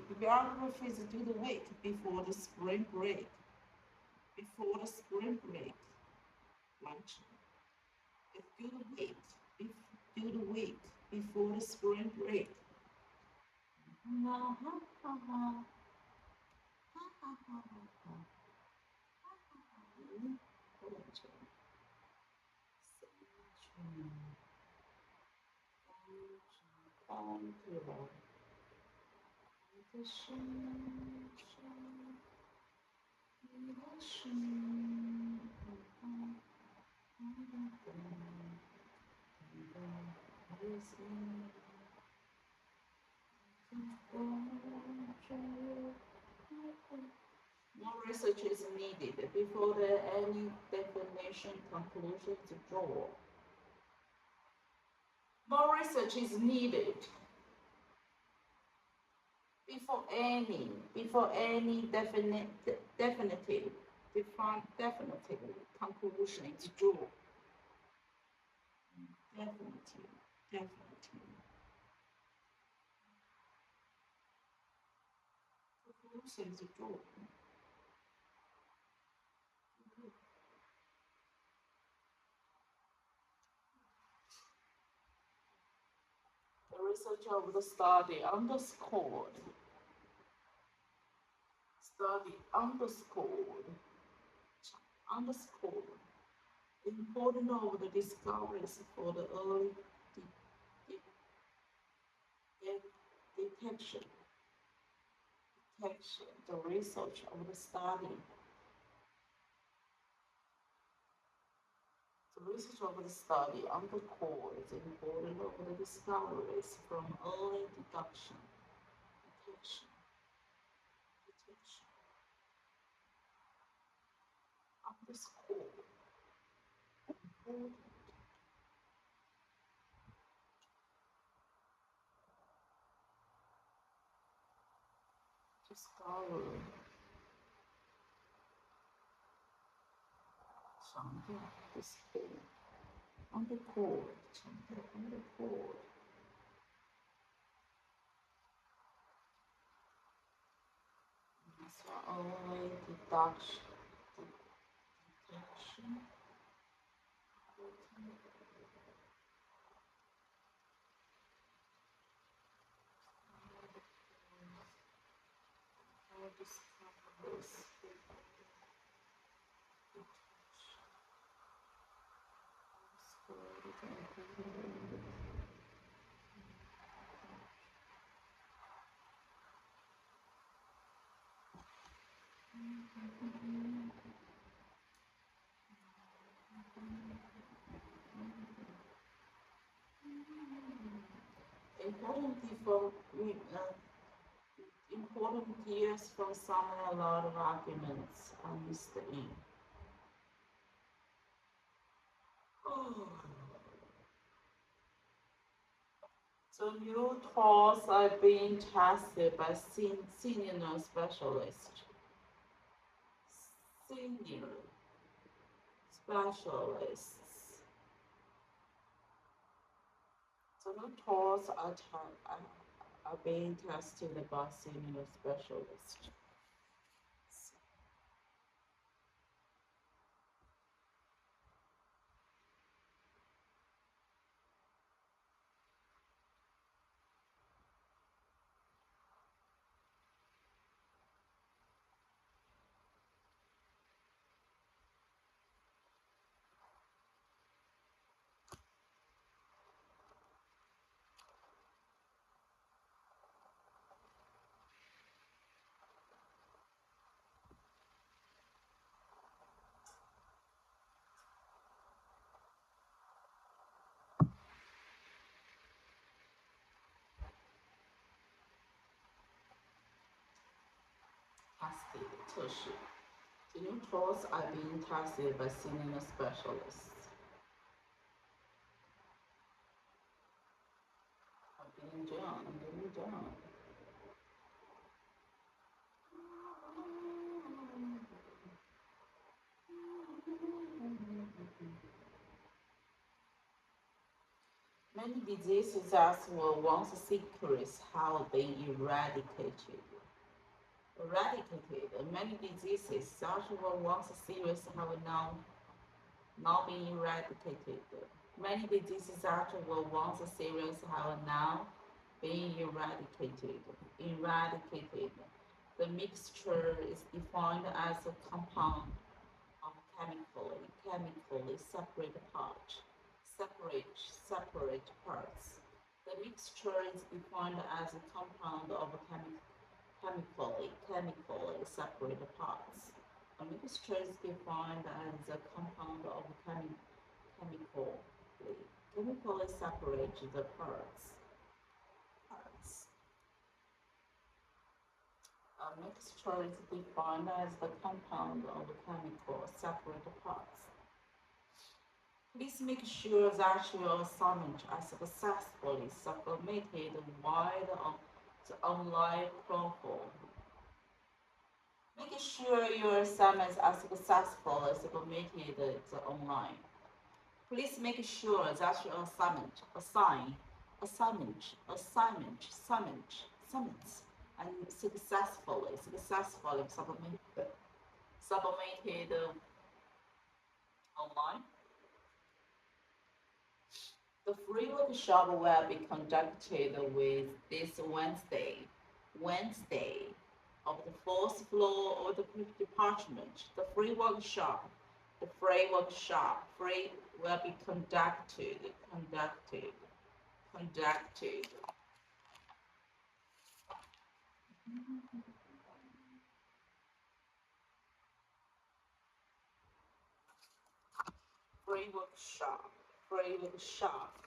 Bibliography is do the week before the spring break. Before the spring break. Lunch. Do the week before the spring break. More research is needed before any definition conclusion to draw. More research is needed before any definitive conclusion is drawn. Definitive. seems true. The researcher of the study underscored the importance of the discoveries for the early de- detection. The research of the study. The research of the study underscored the importance of the discoveries from early detection. Underscore. Discover. 强调 discord. Underscore. 强调 underscore. So only deduction. Detection. Discoveries. Important people, important years from summon a lot of arguments on Mr. E. So new tools are being tested by senior specialists. Senior specialists. So new tools are being tested by senior specialists. Tested 测试 The new tools are being tested by senior specialists. Being done. Many diseases that were once secrets have been eradicated. Many diseases that were once serious have now been eradicated. Many diseases that were once serious have now been eradicated. The mixture is defined as a compound of chemically separate parts. Separate parts. The mixture is defined as a compound of chemically separate parts. A mixture is defined as a compound of chemically separate the parts. A mixture is defined as the compound of chemical separate parts. Please make sure that your assignment is successfully submitted via the online platform. Make sure your assignments are successfully submitted online. Please make sure that your assignments and successfully submitted online. The free workshop will be conducted with this Wednesday, of the fourth floor of the department. The free will be conducted. Free workshop,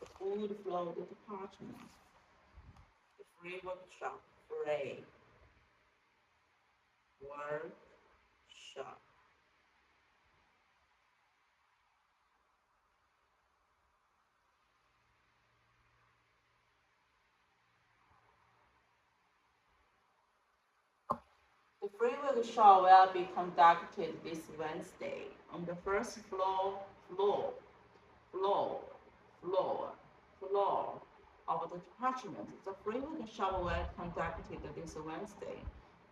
the food flow department. The free workshop, free workshop. The free workshop will be conducted this Wednesday on the first floor, floor, floor of the department. The free workshop will be conducted this Wednesday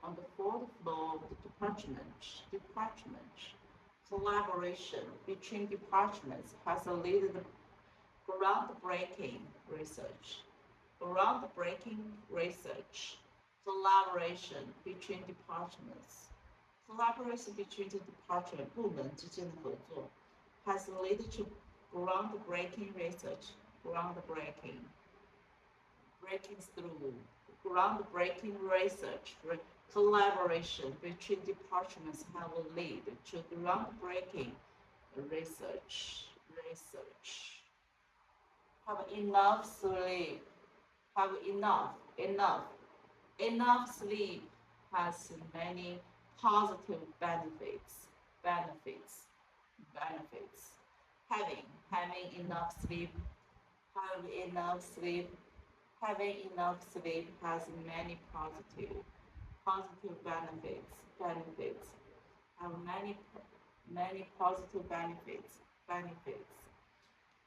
on the fourth floor of the department. Collaboration between departments has led the groundbreaking research. Groundbreaking research. Collaboration between departments. Collaboration between the department 部门之间的合作 has led to groundbreaking research. Breaking through. Groundbreaking research. Collaboration between departments have led to groundbreaking research. Have enough sleep. Have enough sleep has many positive benefits. Having enough sleep has many positive benefits. Have many positive benefits.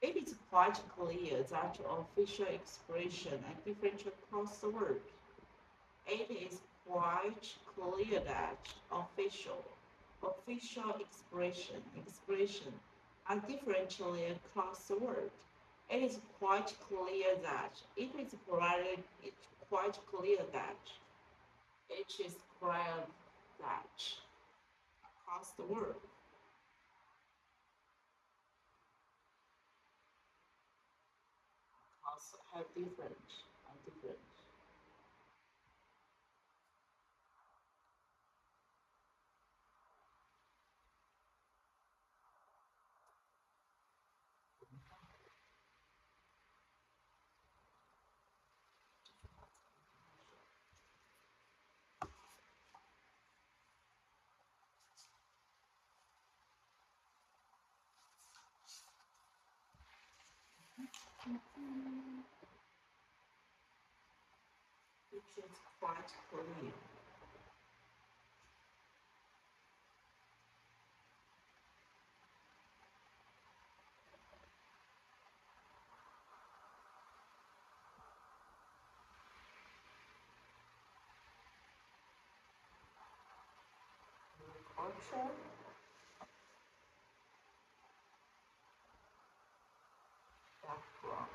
It is quite clear that official expression are different across the world. It is quite clear that official expression are differently across the world. It is quite clear that it's quite clear that across the world. Also have different. Which is quite clear. Culture. Background.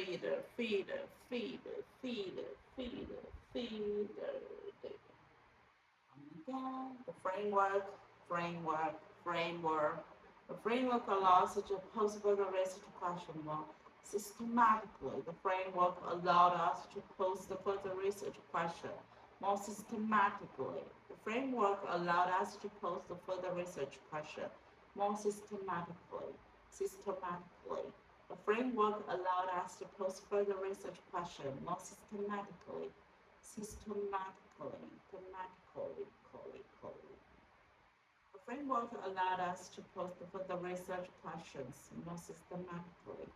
feeder, feeder, feeder, feeder, feeder, feeder. Again, the framework, framework, framework. The framework allows us to pose further research question more systematically. The framework allowed us to pose the further research question more systematically. The framework allowed us to pose the further research question more systematically. Systematically. The framework allowed us to pose further research question more systematically. Systematically. Thematically. The framework allowed us to pose the further research questions more systematically.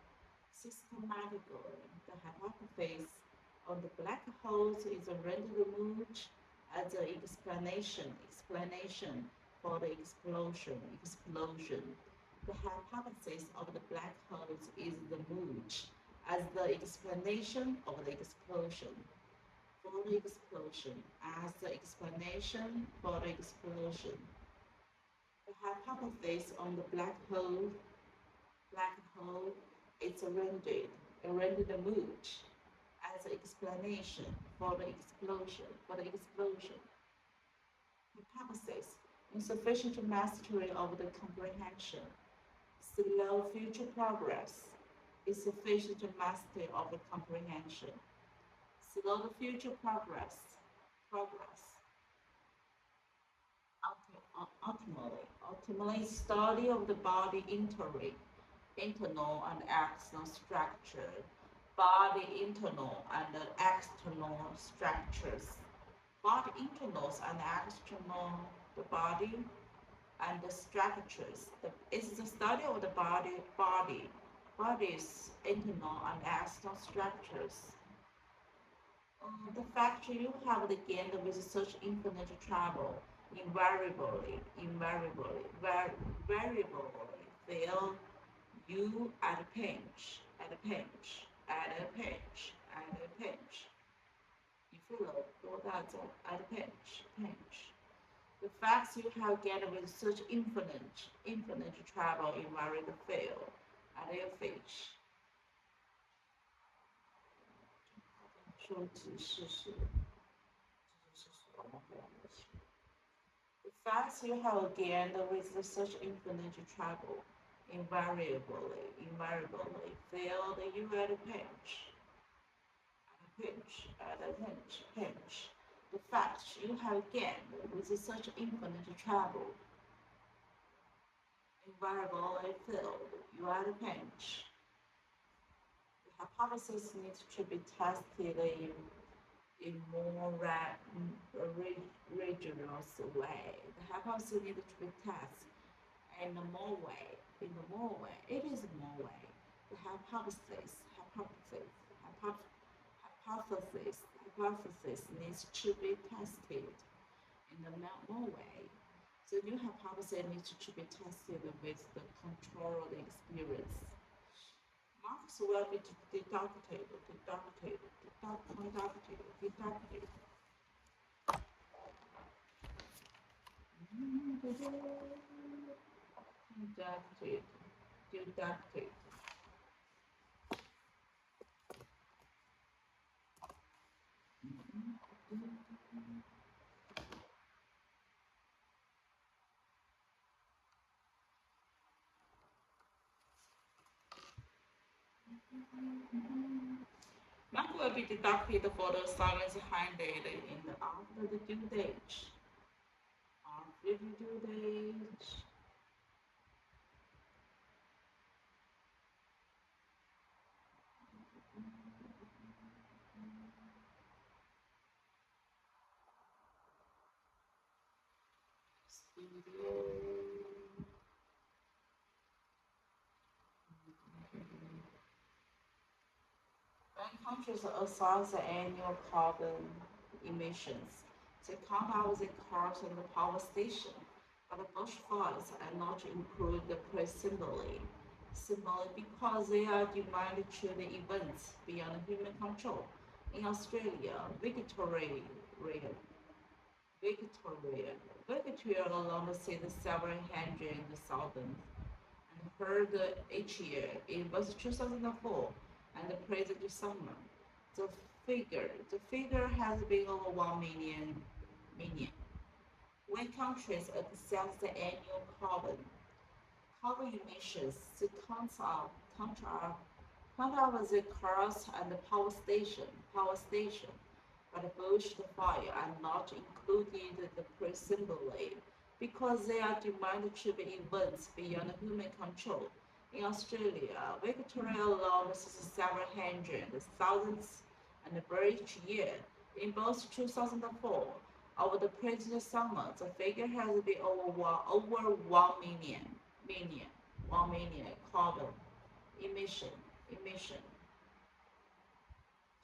Systematically, the hypothesis of the black holes is rendered moot as an explanation for the explosion. The hypothesis of the black holes is the moot as the explanation of the explosion. For the explosion, as the explanation for the explosion. The hypothesis on the black hole is rendered moot as an explanation for the explosion. Hypothesis, insufficient mastery of the comprehension, slow future progress, insufficient mastery of the comprehension, slow future progress. Ultimately, study of the body internal and external structure, body internal and external structures, body internals and external, the body and the structures. It's the study of the body's internal and external structures. The fact you have the gain with such infinite travel invariably fail you at a pinch. You feel that at a pinch. The facts you have gained with such infinite travel invariably fail at a pinch. 说只是是，这就是我们不要的事。The facts you have gained with such infinite travel invariably fail you at a pinch. The facts you have gained with such infinite travel invariably fail you at a pinch. The hypothesis needs to be tested in more rigorous way. The hypothesis needs to be tested in more way. It is more way. The hypothesis needs to be tested in a more way. The new hypothesis needs to be tested with the controlled experience. Marks will be deducted. Mark will be deducted for the assignments handed in the after the due date. After the due date. When countries assess the annual carbon emissions, they count out the cars and the power station, but the bushfires are not included similarly because they are demanded to the events beyond human control. In Australia, Victoria alone sees several hundred thousand and heard each year. It was 2004. and the present summer. The figure has been over 1 million. When countries accept the annual carbon emissions to counter the cars and the power station, but bushfire are not included presumably because they are deemed to be events beyond human control. In Australia, Victoria alone loses several hundred thousands and birds each year. In both 2004 over the present summer, the figure has been over 1 million carbon emission.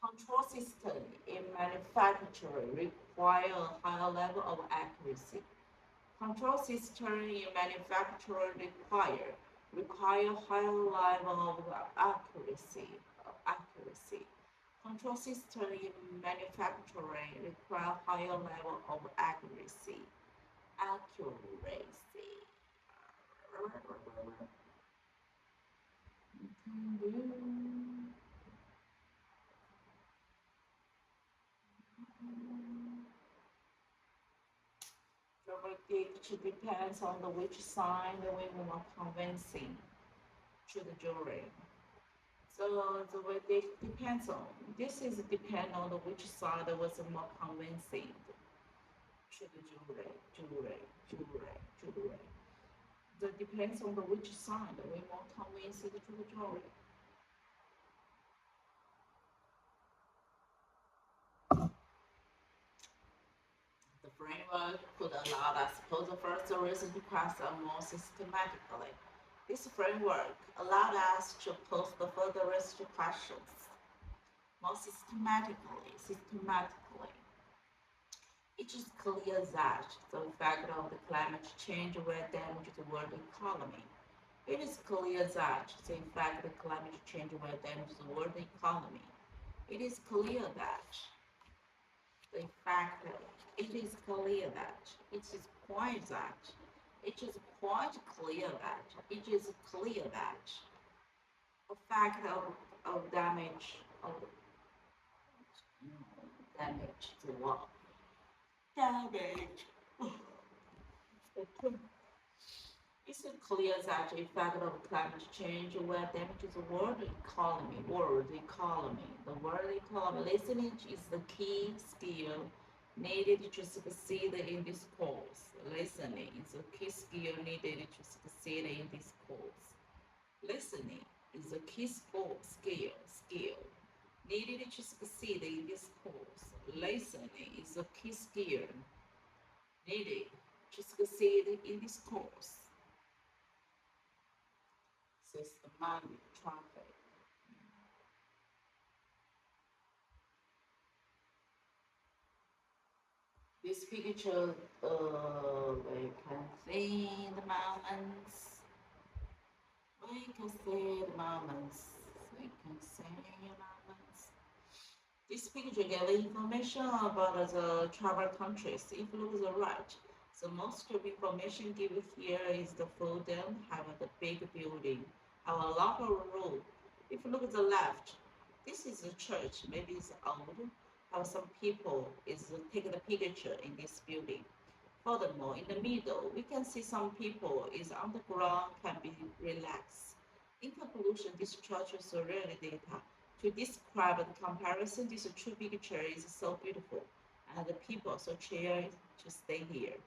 Control system in manufacturing require a higher level of accuracy. Control system in manufacturing require higher level of accuracy. Control system in manufacturing require higher level of accuracy. Accuracy. The verdict depends on the which side we more convincing to the jury. So the verdict depends on this is depend on the which side was more convincing to the jury. That depends on the which side we more convincing to the jury. The framework could allow us to pose the first reason to question more systematically. This framework allowed us to pose the further research questions more systematically. It is clear that the effect of the climate change will damage the world economy. It is clear that the effect of climate change will damage the world economy. It is clear that the fact that it is clear that it is quite that it is quite clear that it is clear that the fact of damage to what damage it's clear that the effect of climate change will damage the world economy. Listening is the key skill needed to succeed in this course. Listening is a key skill needed to succeed in this course. Listening is a key skill needed to succeed in this course. Listening is a key skill needed to succeed in this course. Systematic traffic. This picture, we can see the mountains. We can see the mountains. This picture gives information about the travel countries. If you look to the right, the most of information given here is the folder, have the big building, have a lot of room. If you look at the left, this is a church, maybe it's old, have some people is taking the picture in this building. Furthermore, in the middle, we can see some people is on the ground, can be relaxed. In conclusion, this church is really data. To describe the comparison, this true picture is so beautiful, and the people so cheered to stay here.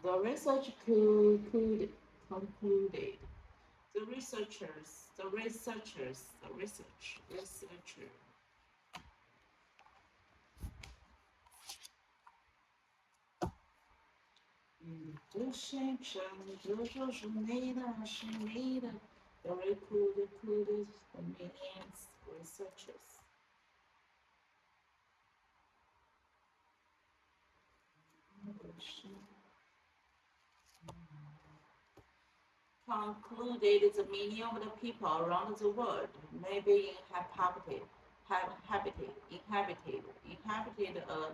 The research concluded. The researcher. 这谁真这就是你的，是你的。The recruited the millions researchers. Concluded the million of the people around the world may be inhabited a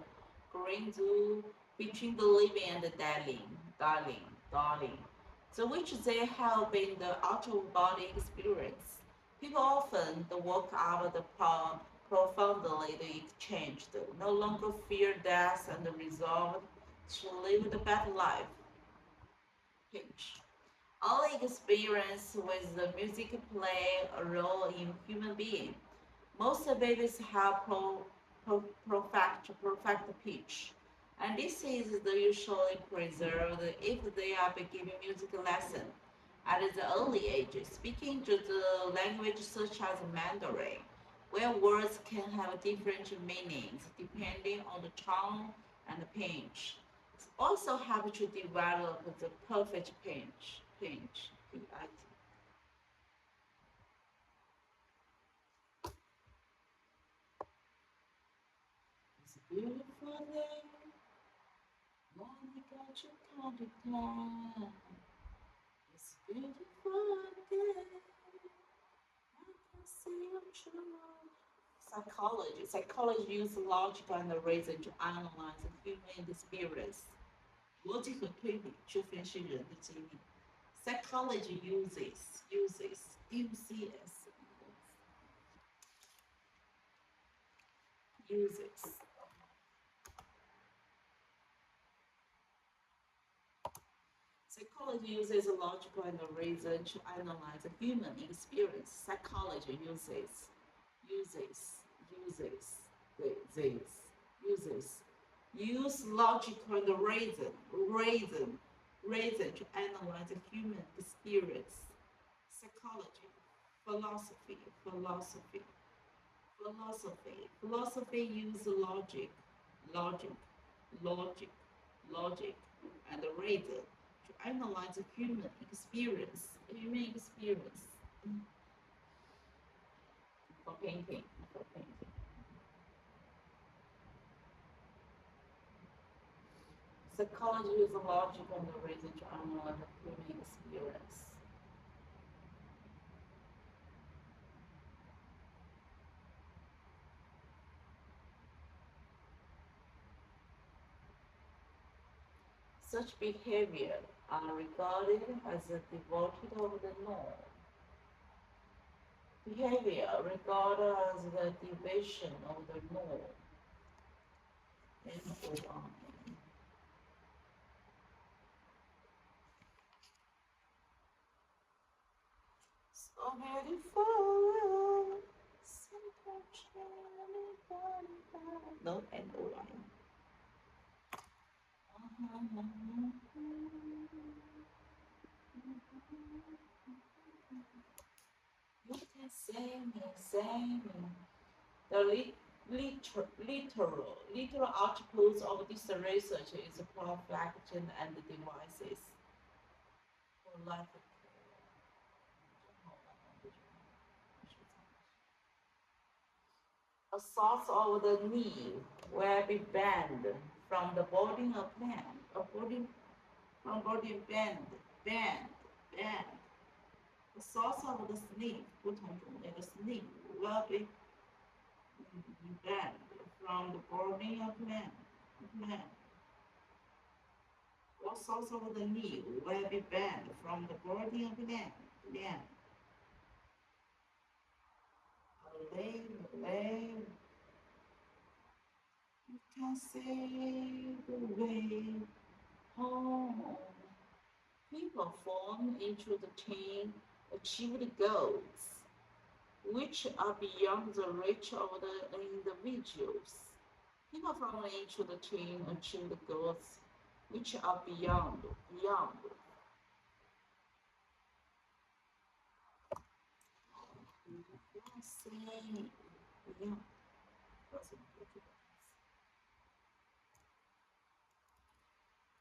green zoo between the living and the dying, so which they have been the out-of-body experience. People often the walk out of the profoundly the exchanged, no longer fear death and resolved to live the better life. Pinch. All experience with the music play a role in human being. Most babies have perfect pitch, and this is usually preserved if they are given music lesson at the early age, speaking to the language such as Mandarin, where words can have different meanings depending on the tone and the pitch. It also help to develop the perfect pitch, P-I-T. It's a beautiful day. Monica, you can't decline. It's a beautiful day. I can see your true. Psychology uses logic and reason to analyze human experience. 逻辑和推理去分析人的经历。Psychology uses Psychology uses logical and reason to analyze human experience. Psychology use logical and reason to analyze human experience. Psychology, philosophy use logic, logic, logic, and reason to analyze human experience. For painting. Psychology uses logic and reason to analyze human experience. Such behavior are regarded as a devoted of the norm. Behavior regarded as the deviation of the norm. N-O-R-M. So beautiful. No, N-O-R-M. You can say me. The literal outputs of this research is propagation and devices for life. A source of the knee will be banned from the boarding a plan. From boarding banned. The source of the snake, 不同种类的 snake will be banned from the boarding a plan. What source of the knee will be banned from the boarding a plan. Lay. You can say the way home. People form into the team achieved goals, which are beyond the reach of the individuals. People form into the team achieve goals, which are beyond.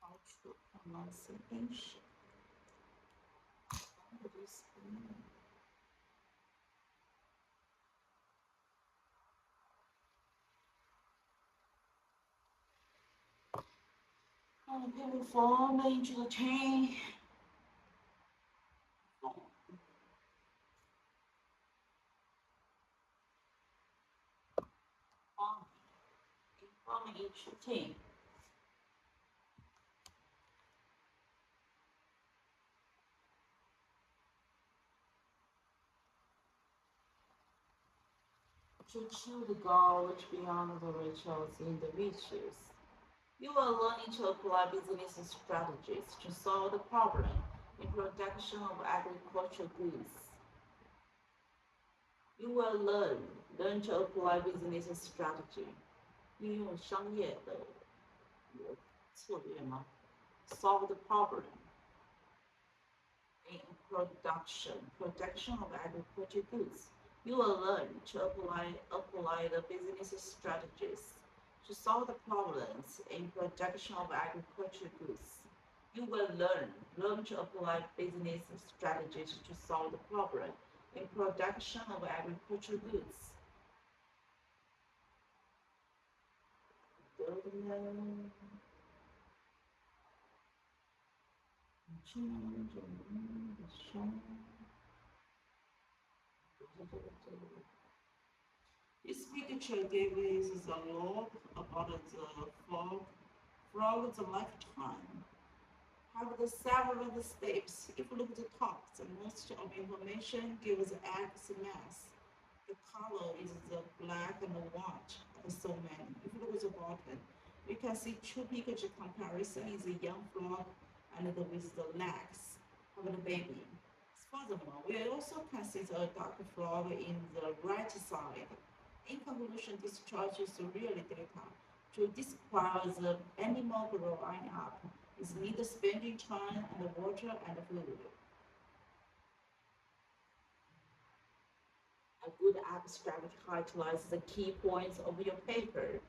Cultural pronunciation. People form into the chain. Page 10. To achieve the goal which beyond the reach of the individuals. You are learning to apply business strategies to solve the problem in production of agricultural goods. You will learn to apply business strategy. 运用商业的策略吗？Solve the problem in production of agricultural goods. You will learn to apply the business strategies to solve the problems in production of agricultural goods. You will learn to apply business strategies to solve the problem in production of agricultural goods. This picture gives us a look about the frog's lifetime. Have the several steps. If you look at the top, the most of information gives X mass. The color is the black and the white, and so many. If you look at the bottom, we can see two picture comparison is a young frog and with the legs of the baby. Furthermore, we also can see the dark frog in the right side. In conclusion, this chart is real data. To describe the animal growing up, is neither spending time and water and food. A good abstract highlights the key points of your paper.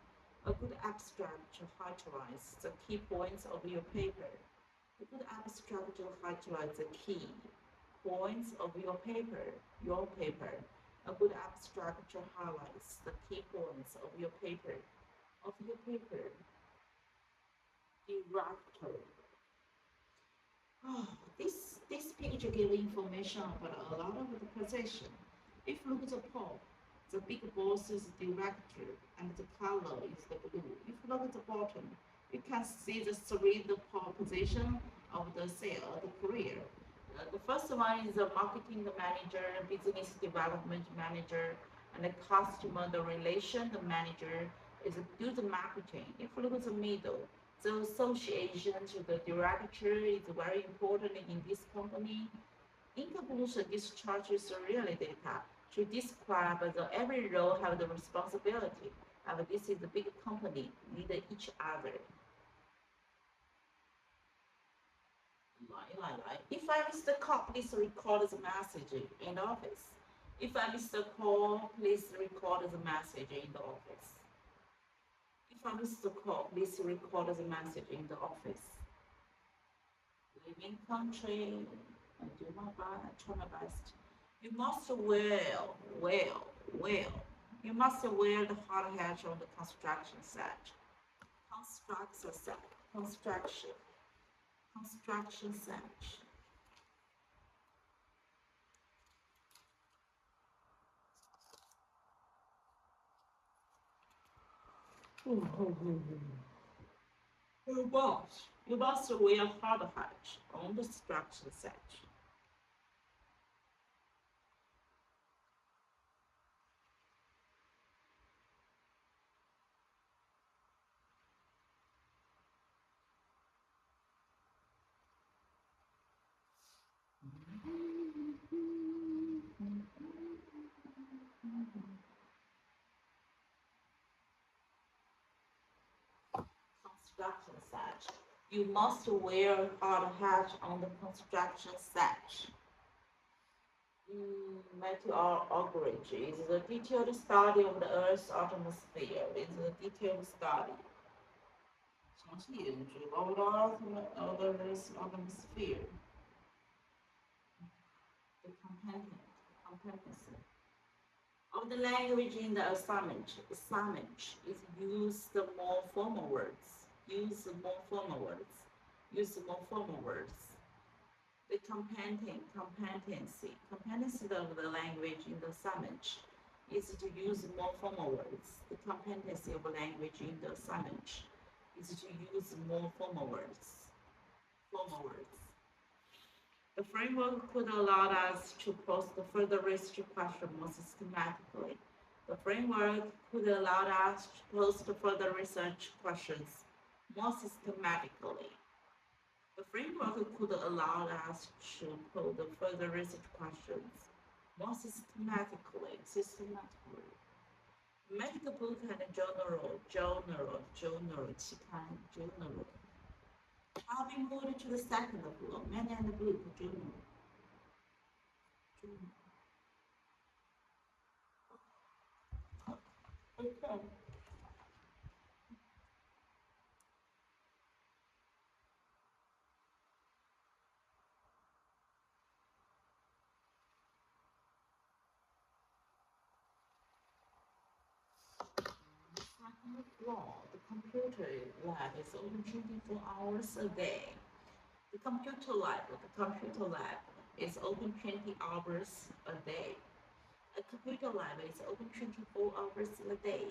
A good abstract highlights the key points of your paper. A good abstract highlights the key points of your paper. A good abstract highlights the key points of your paper. Director. Oh, this picture gives information about a lot of the position. If you look at the pole, the big boss is the director and the color is the blue. If you look at the bottom, you can see the the pole position of the sale, the career. The first one is the marketing manager, business development manager, and the customer the relation the manager is a good marketing. If you look at the middle, the association to the director is very important in this company. In conclusion, this chart is really data to describe that every role have the responsibility. And this is a big company, need each other. If I miss the call, please record the message in the office. If I miss the call, please record the message in the office. If I miss the call, please record the message in the office. Living country, I do my best, try my best. You must you must wear the hard hat on the construction site. Construction site. You must wear hard hat on the construction site. Construction site. You must wear hard hat on the construction site. Meteorology is the detailed study of the Earth's atmosphere. It's a detailed study. 详细研究 of the Earth's atmosphere. The competency of the language in the assignment is use the more formal words. Use more formal words. The competency of the language in the assignment is to use more formal words. The competency of language in the assignment is to use more formal words. Formal words. The framework could allow us to pose the further research question more systematically. The framework could allow us to pose the further research questions more systematically. The framework could allow us to pose the further research questions more systematically. Medical book and journal,期刊, journal. I'll be moving to the second floor, man and book, journal. Okay. Second floor, the computer lab is open 24 hours a day. The computer lab is open 20 hours a day. A computer lab is open 24 hours a day.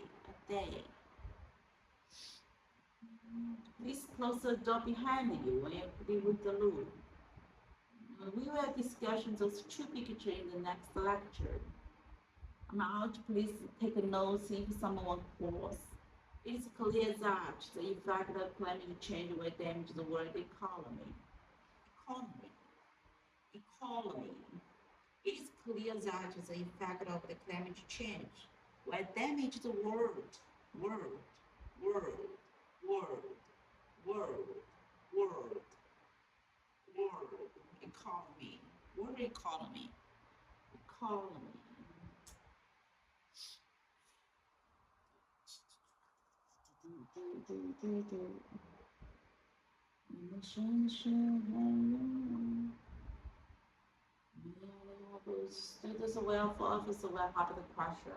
Please close the door behind you when you leave the room. We will discuss those two pictures in the next lecture. I'm out. Please take notes if someone calls. It is clear that the effect of climate change will damage the world economy. It is clear that the effect of the climate change will damage the world economy. Students welfare officer will have the question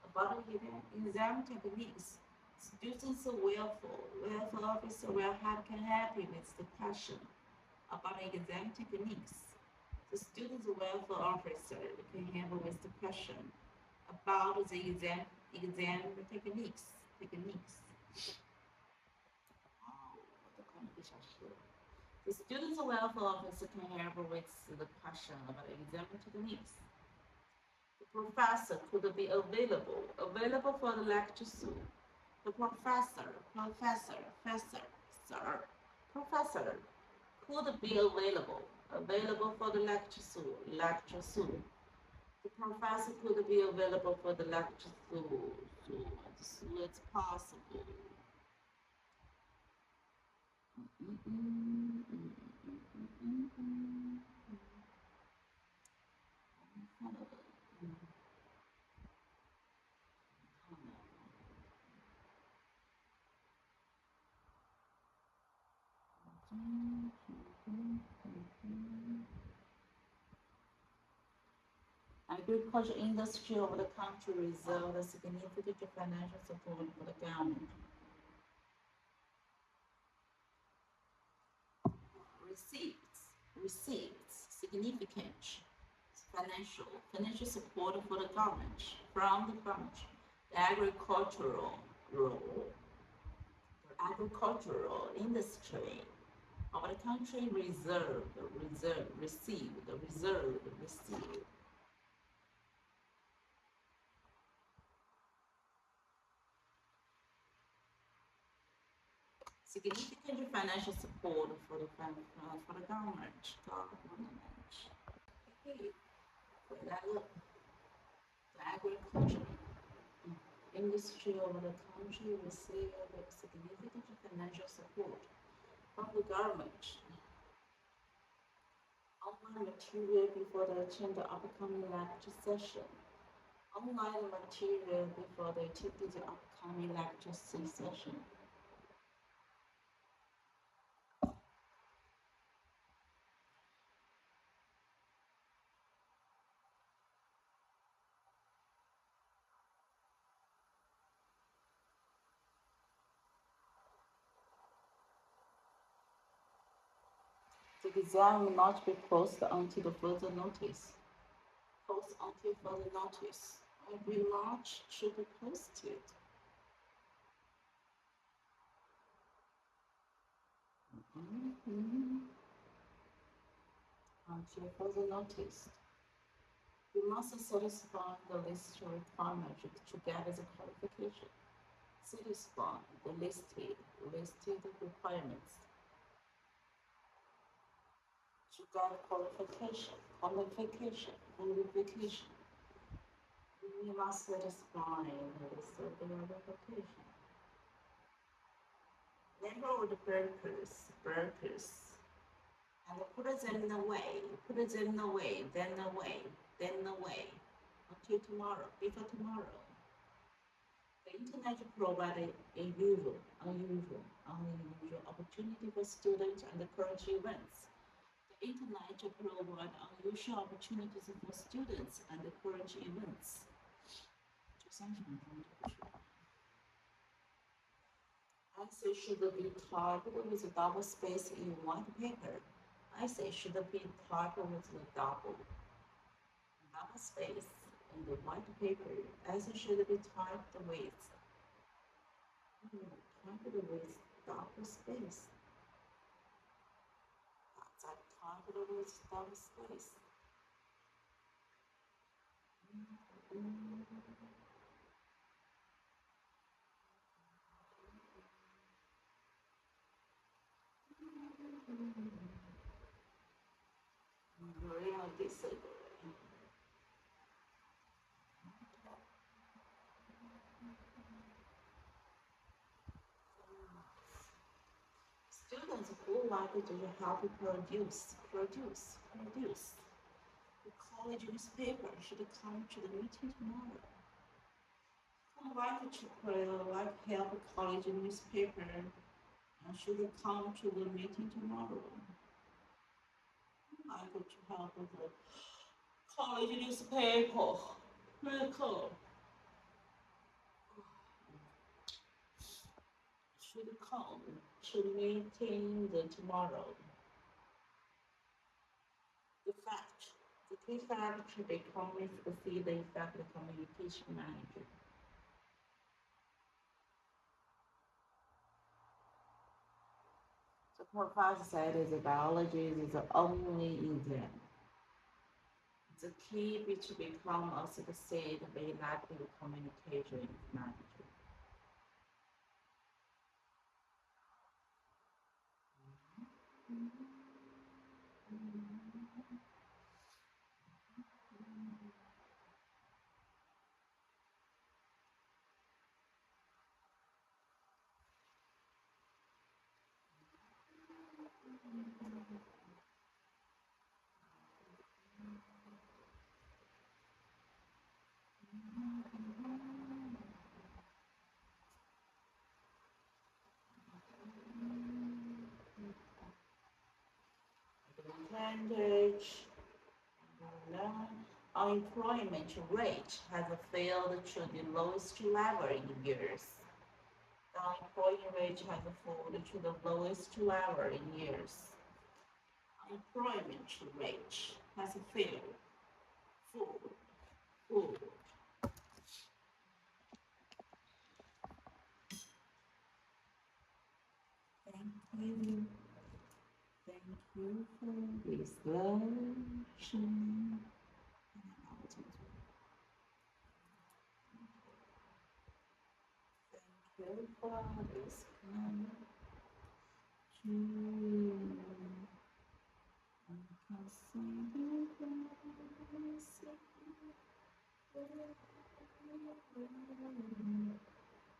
about exam techniques. Students welfare officer can help you with the question about exam techniques. The students welfare officer can help with the question about the exam techniques. The students welfare officer can help with the question about exam techniques. The professor could be available for the lecture soon. The professor could be available for the lecture soon. The professor could be available for the lecture soon as possible. Agriculture industry of the country reserve a significant financial support for the government. Receipts significant financial support for the government from the government. The agricultural industry of the country received significant financial support for the government. Okay, the agriculture industry of the country received significant financial support from the government. Online material before they attend the upcoming lecture session. Online material before they take the upcoming lecture session. The exam will not be posted until the further notice. Every launch should be posted. Until further notice. You must satisfy the list requirement to get the qualification. Satisfy the listed requirements to get qualification. You must satisfy the listed qualification. Label the purpose, and put them away, then away, until tomorrow, before tomorrow. The internet provided a unusual opportunity for students and the current events. The internet provides unusual opportunities for students and the current events. Essay should be titled with a double space in white paper. Essay should be titled with a double space in the white paper. Essay should be typed with double space. Typed with double space. Real disagree. Students who like to help produce. The college newspaper should come to the meeting tomorrow. Who like to help college newspaper should come to the meeting tomorrow. I go to help with the college newspaper. Should come to meeting tomorrow. The prefect should be promised to see the effect of communication manager. The professor said is biology is the only exam. The key to become a succeed may not be communication manager. Percentage unemployment rate has failed to the lowest level in years. The unemployment rate has fallen to the lowest level in years. Unemployment rate has failed. Fall. Thank you for this version. Thank you for this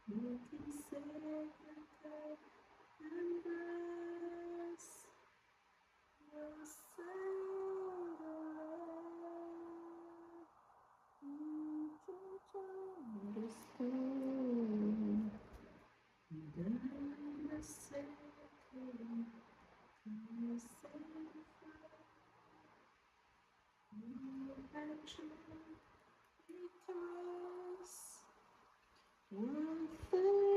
you can say goodbye and rest. You say understood. And the second you say you because one thing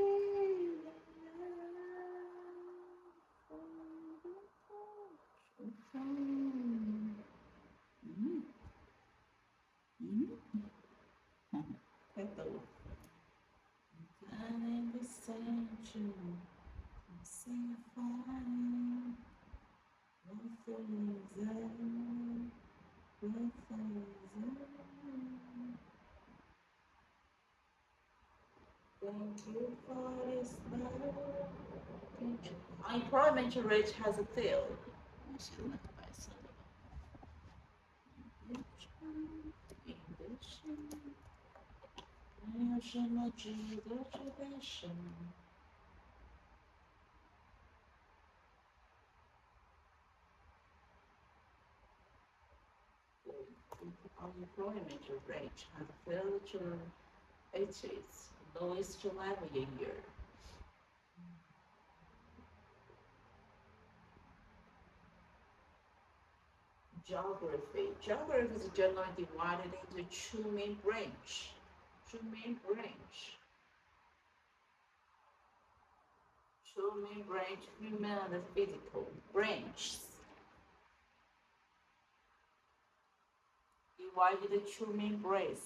Thank you for this letter. Unemployment rate has failed. 没有什么值得去悲伤。Unemployment rate has failed to its lowest level in a year. Geography. Geography is generally divided into two main branches. Two main branch. Two main branch, human and physical branches. Divided into two main branches.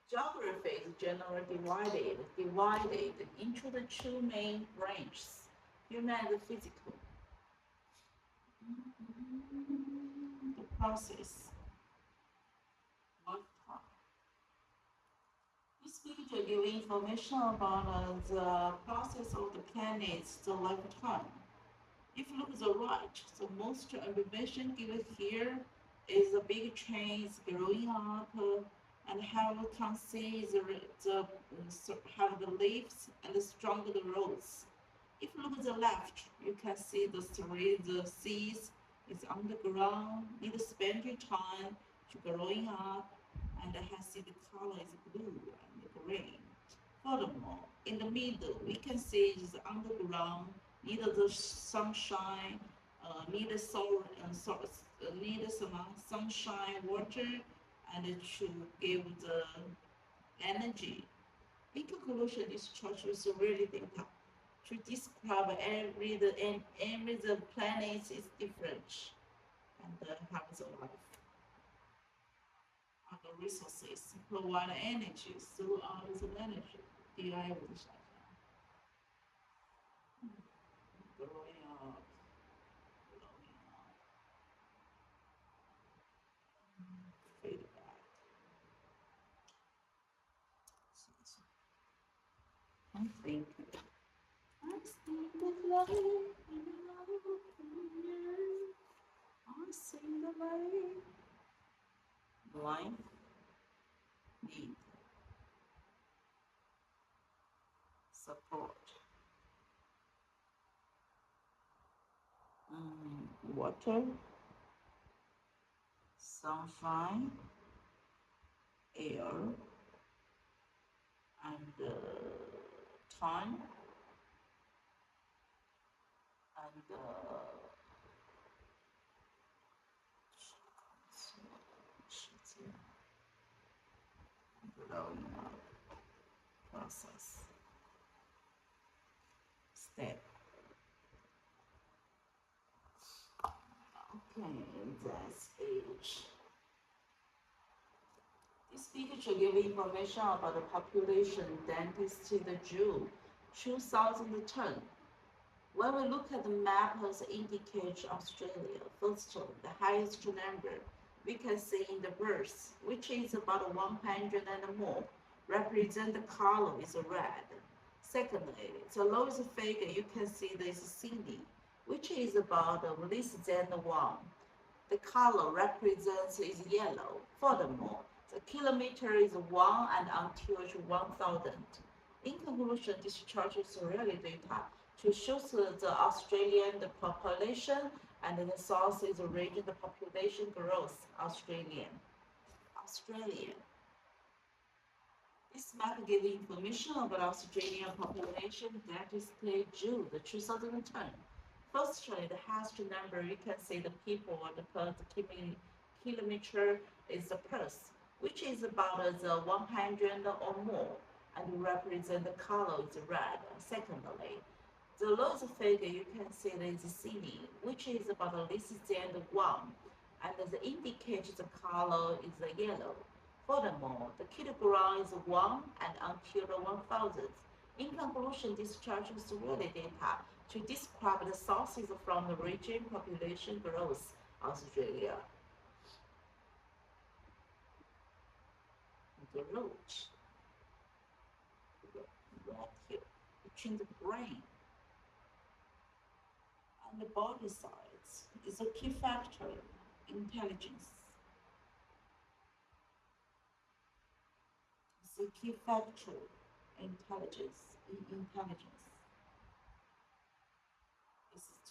Geography is generally divided into the two main branches, human and physical. The process. This picture gives information about the process of the planet's lifetime. If you look at the right, the most information given here is the big trees growing up and how you can see have the leaves and the stronger the roots. If you look at the left, you can see the seeds is underground, need spending time to growing up, and I see the color is blue and green. Furthermore, in the middle, we can see is underground, need the sunshine, need some sunshine, water, and to give the energy. In conclusion, this church is really data to describe every the planet is different and has a lot of other resources, provide energy throughout the energy. DI will shut down. Growing up, growing up. Feedback. I think I see the light in another year. I see the light. Life need support. Water, sunshine, air, and time, and growing up process step. Okay, that's age. This picture gives information about the population density the June 2010. When we look at the map as indicates Australia, first the highest number we can see in the birth, which is about 100 and more, represent the color is red. Secondly, the lowest figure you can see is Sydney, which is about less than 1. The color represents is yellow. Furthermore, the kilometer is 1 and until 1000. In conclusion, this chart is really data to show the Australian population and the south is region the population growth Australian. This map gives information about Australian population that is June 2010. Firstly, the highest number you can see the people per kilometer is the Perth, which is about the 100 or more, and represent the color is red. Secondly, the lowest figure you can see is Sydney, which is about less than 1, and the indicator the color is the yellow. Furthermore, the kilogram is 1 and until the 1000th. In conclusion, this chart is really data to describe the sources from the region population growth Australia. The root ratio between the brain and the body size is a key factor. Intelligence is a key factor. Intelligence is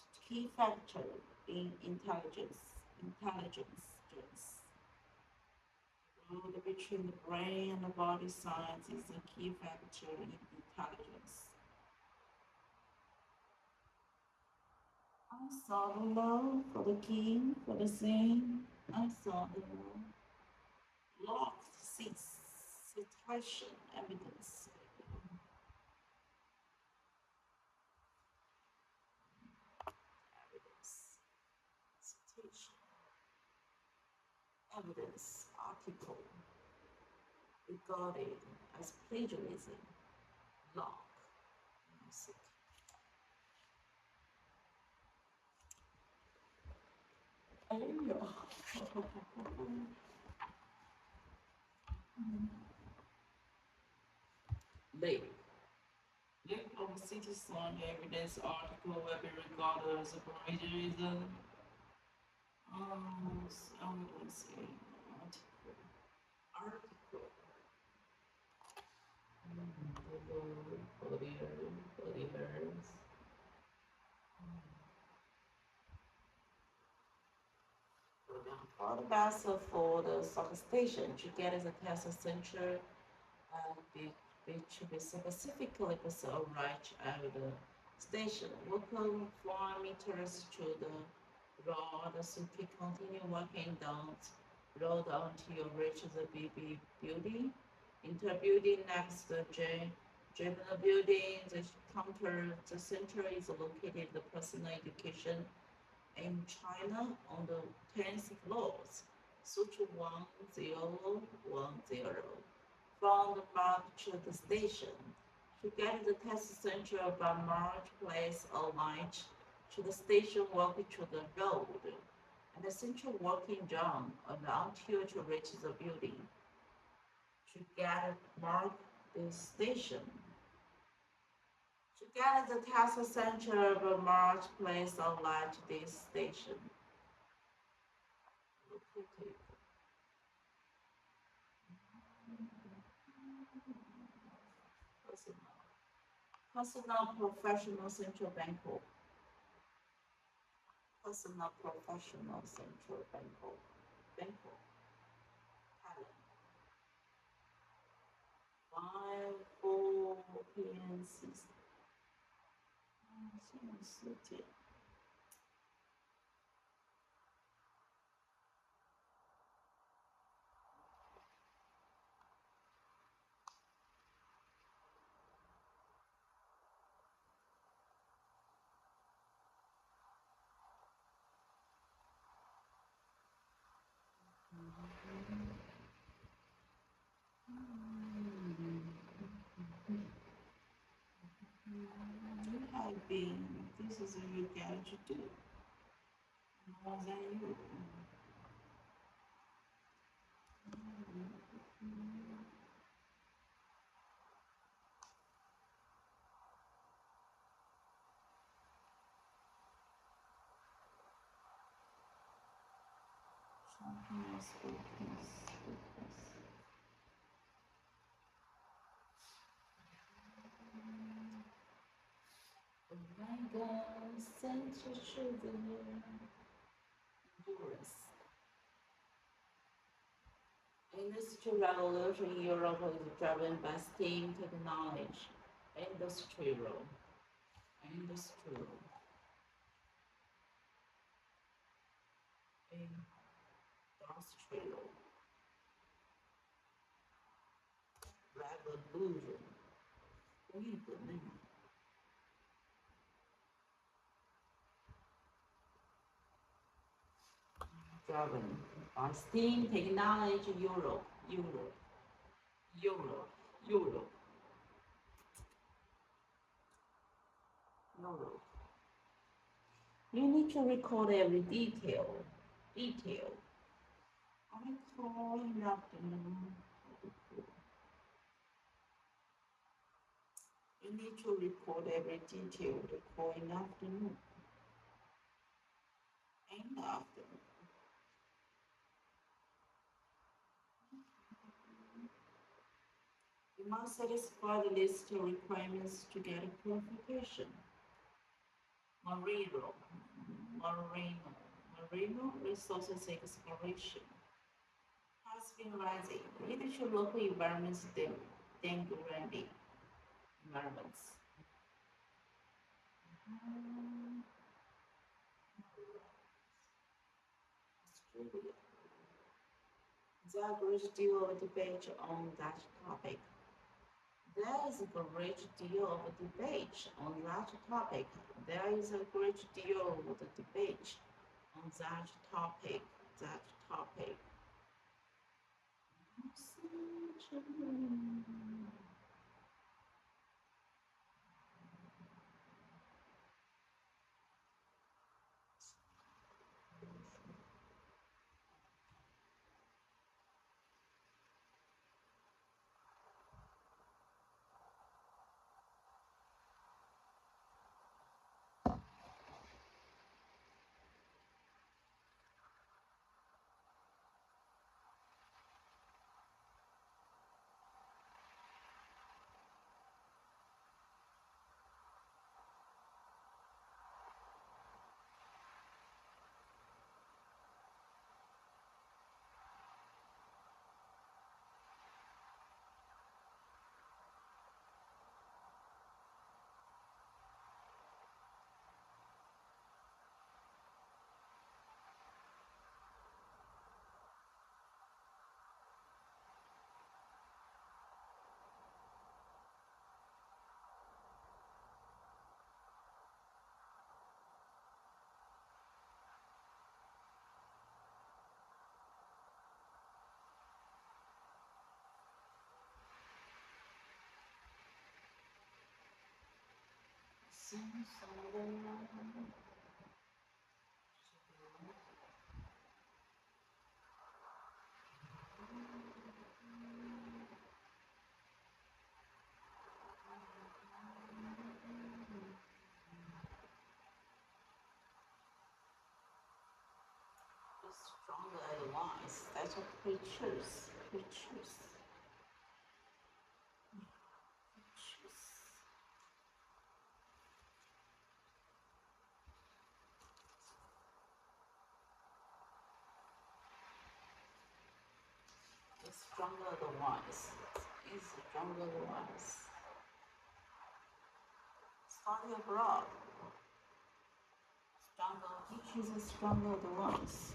a key factor in intelligence. Intelligence. Road between the brain and the body size is a key factor in intelligence. I saw the love for the king, for the sin. I saw the locked citation evidence. Citation evidence article regarded as plagiarism. Lock music. Late. Link of citizen evidence article will be regarded as a plagiarism. Let's see. Article. Years. For the vessel for the soccer station to get as a test center which be specifically also right at the station. Local 4 meters to the road, so we continue walking down the road until you reach the BB building. Inter building next to the general building, the counter, the center is located the personal education in China on the 10th floor, suite 1010. From the mark to the station. To get the test center from March place or March to the station walking to the road and the central walking down and until to reach the building. To get mark the station. To get the test center from March place or March this station. Located. Personal professional central bank. Personal professional central bank. Talent. 5, 4 p.m. 6. 现在4点。You have been. This is what you got to do. More than you. Oh my God, central children. Endurance. Industrial revolution in Europe is driven by steam technology. Industrial. Industrial. Industrial. Revolution. 工业革命。governed by STEAM technology Europe, Europe, Europe, Europe, Europe. You need to record every detail. Detail. I call in the afternoon. You need to record every detail. Record in the afternoon. In the afternoon. You must satisfy the list of requirements to get a qualification. Marino resources exploration has been rising. It should local environments than Grandy environments. Australia. There are a great deal of debate on that topic. There is a great deal of debate on that topic. There is a great deal of debate on that topic. That topic. Stronger advice. That's what preachers. Preachers. It's stronger the wise. It's stronger the wise. Study abroad. Stronger teachers are stronger the ones.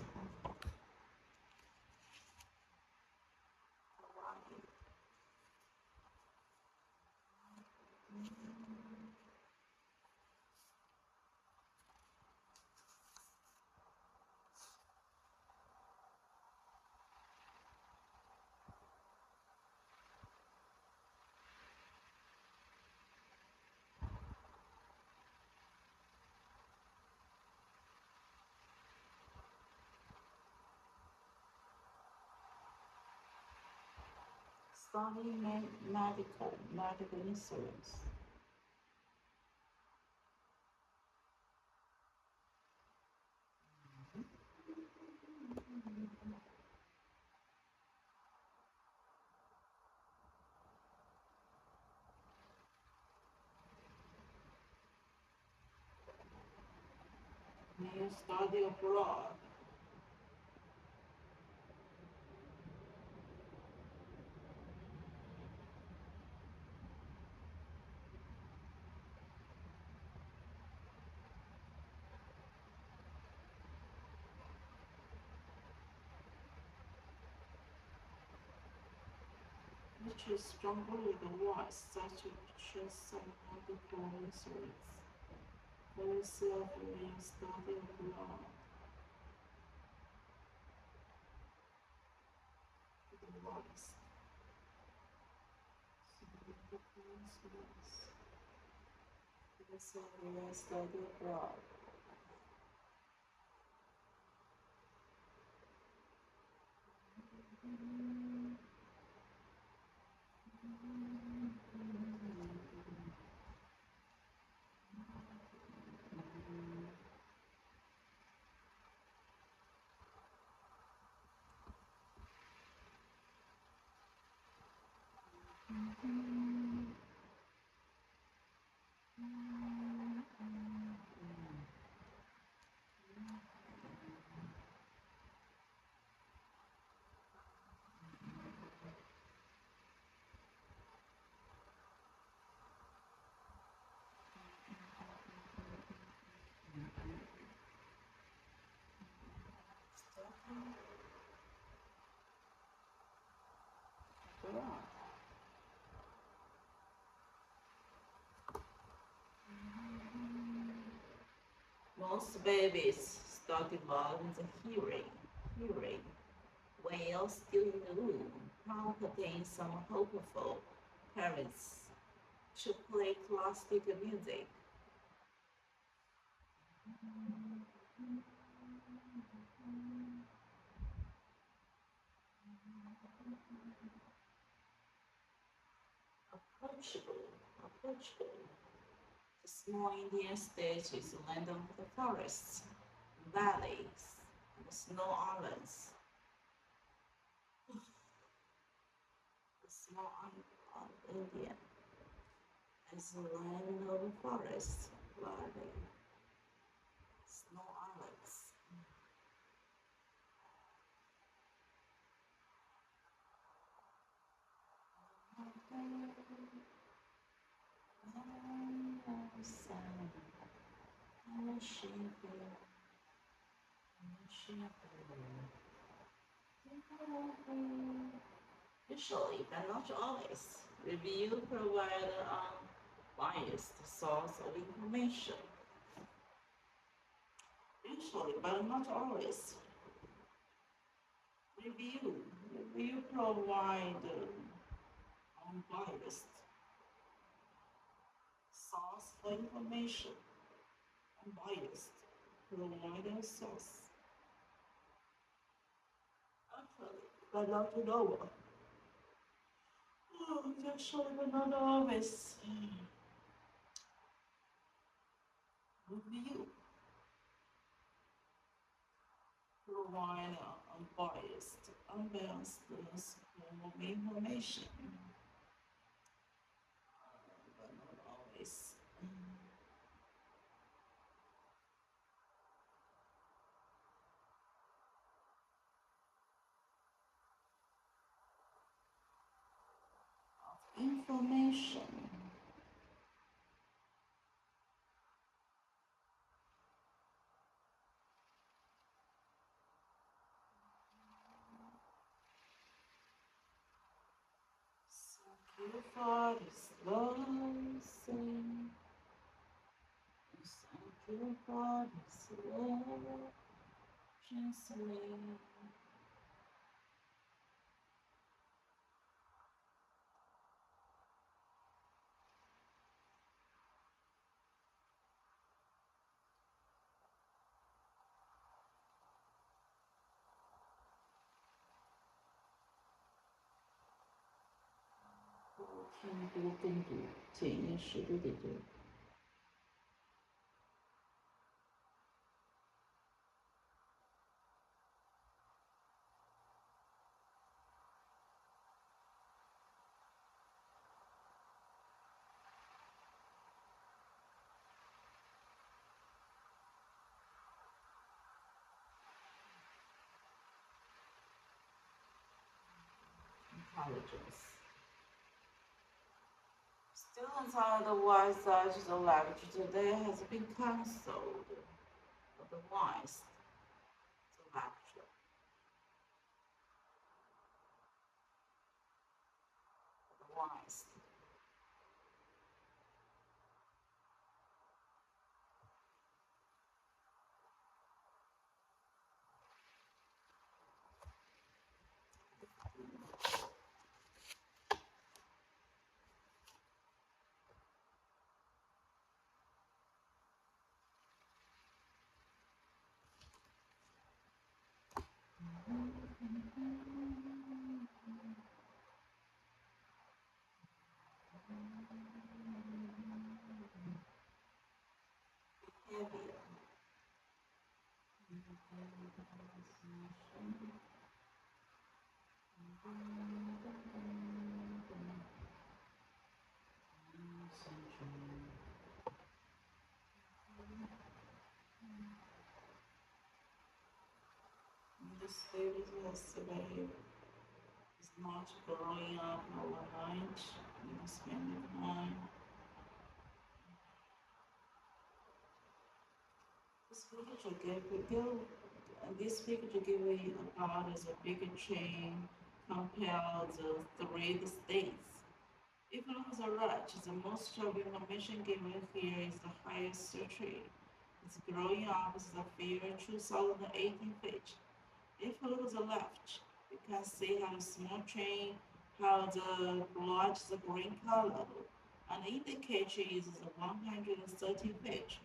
Study medical insurance. May you study abroad. Which is stronger than wise, such as some medical insurance. For yourself when you study abroad. This area study abroad. Abroad. Most babies start developing the hearing while still in the womb, prompting some hopeful parents to play classical music. Approachable. The small Indian state is the land of the forests, valleys, and snow islands. The small India is the land of the forests, valley, snow islands. Usually, but not always, review provide unbiased source of information. Usually, but not always, review review provide unbiased source of information. Unbiased provide a source. Actually, but not all. Oh, usually, but not always. Review provide unbiased form of information, but not always. Information. Sacrifice is losing. Sacrifice is love. Translate.听多更多，检验适度的多。Intelligence. Students are otherwise such the lecture today has been cancelled. Otherwise, the lecture. Otherwise. This baby yesterday is not growing up overnight. In the span of time. This picture this picture giving about is a bigger chain compared the three states. If it was a right, the most of information given here is the highest rate. It's growing up as the year 2018 page. If you look to the left, you can see how the small chain, how the blood is the green color, and the indicator is the 130 page.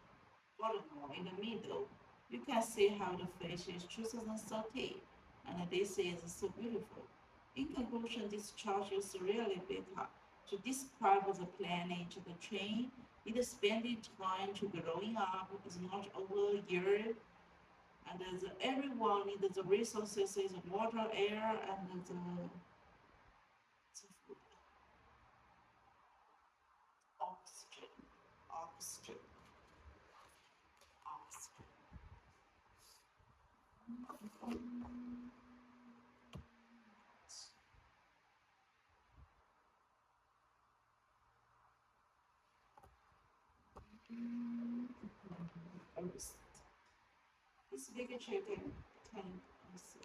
Furthermore, in the middle, you can see how the fish is 2030, and this is so beautiful. In conclusion, this chart is really better to describe the planning to the train. It spending time to growing up is not over a year, and as everyone needs the resources is water, air, and the food, oxygen, oxygen, oxygen. This picture can see.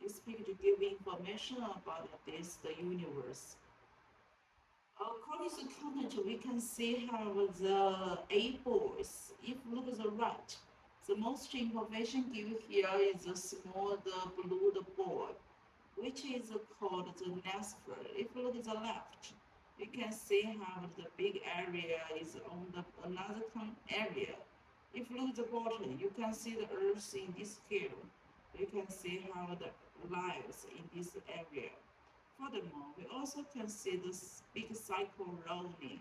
This picture give information about the universe. According to content, we can see how the apples, if you look at the right, the most information given here is a small blue ball, which is called the Nesper. If you look at the left, you can see how the big area is on the another area. If you look at the bottom, you can see the Earth in this scale. You can see how the lives in this area. Furthermore, we also can see this big cycle rolling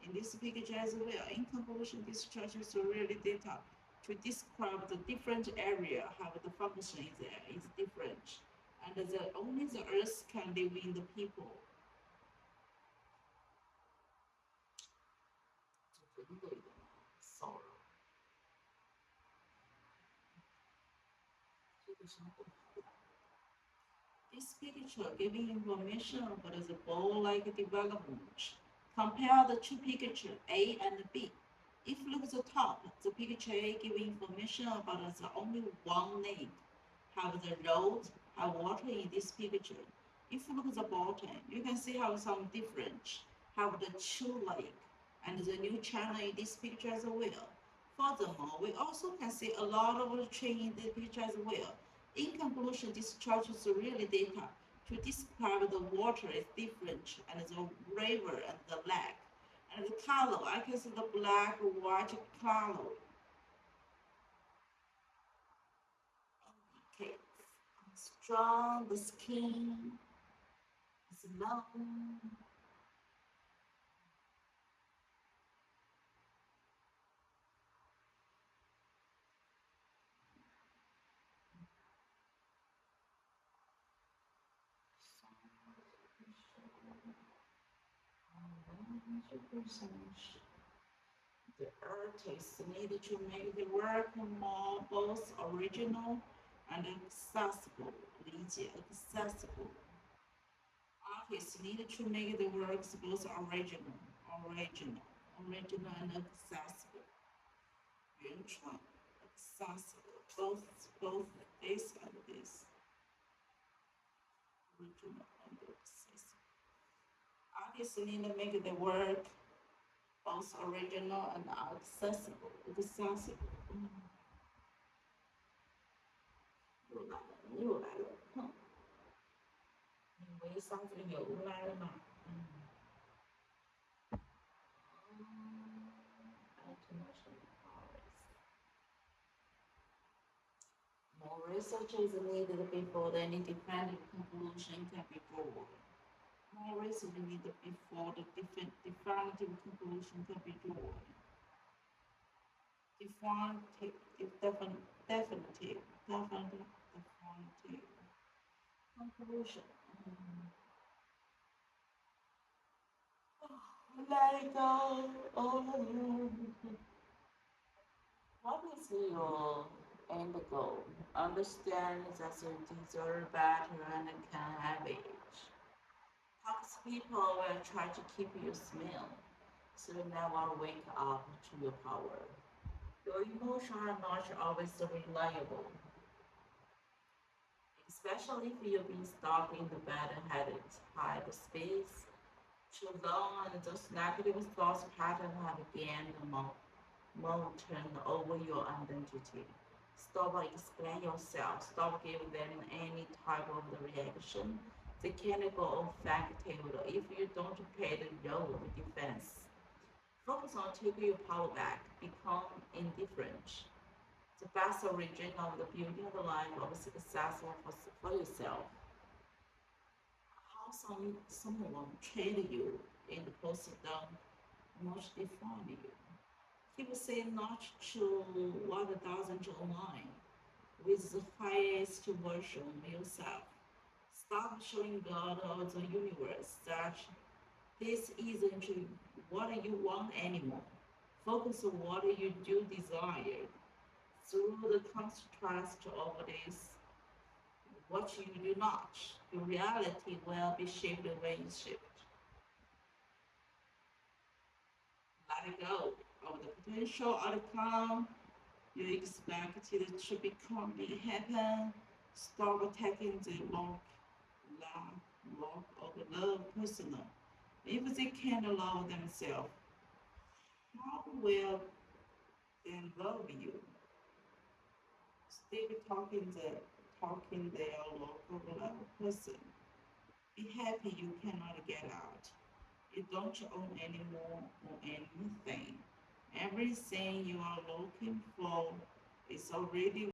in this picture as well. In conclusion, this chart is really data to describe the different area, how the function is different, and only the earth can live in the people. Sorrow. This picture giving information about the ball-like development. Compare the two pictures A and B. If you look at the top, the picture A giving information about the only one lake. Have the road, have water in this picture. If you look at the bottom, you can see how some different. Have the two lake and the new channel in this picture as well. Furthermore, we also can see a lot of the tree in this picture as well. In conclusion, this chart is really data to describe the water is different and the river and the lake. And the color, I can see the black, white color. Okay, strong, the skin is long. The artists needed to make the work more both original and accessible. 理解 accessible. Artists needed to make the works both original and accessible. 原创 accessible. Both this and this. Original and accessible. Artists need to make the work both original and accessible. Accessible. 又来了，哼！你以为上次又来了吗？More research is needed before any definitive conclusion can be drawn. More research needed before the definitive conclusion can be drawn. Definitive, definitely, definitive. Conclusion. Let it go. Oh, what is your end goal? Understand that you deserve better and can have it. Toxic people will try to keep you small, so you never wake up to your power. Your emotions are not always reliable, especially if you've been stuck in the bad headed hide space too long and those negative thoughts patterns have gained mountain over your identity. Stop explaining yourself. Stop giving them any type of the reaction. They can't go effective if you don't pay the role of defense. Focus on taking your power back. Become indifferent. The best origin of the building of the life of success for yourself. How someone treated you in the post down much define you. He would say not to what doesn't online with the highest version of yourself. Stop showing God or the universe that this isn't what you want anymore. Focus on what you do desire. Through the contrast of this, what you do not, your reality will be shaped when you shift. Let it go of the potential outcome you expected to become be happen. Stop attacking the love of love personal. If they can't love themselves, how will they love you? Still talking their love of love person. Be happy you cannot get out. You don't own anymore or anything. Everything you are looking for is already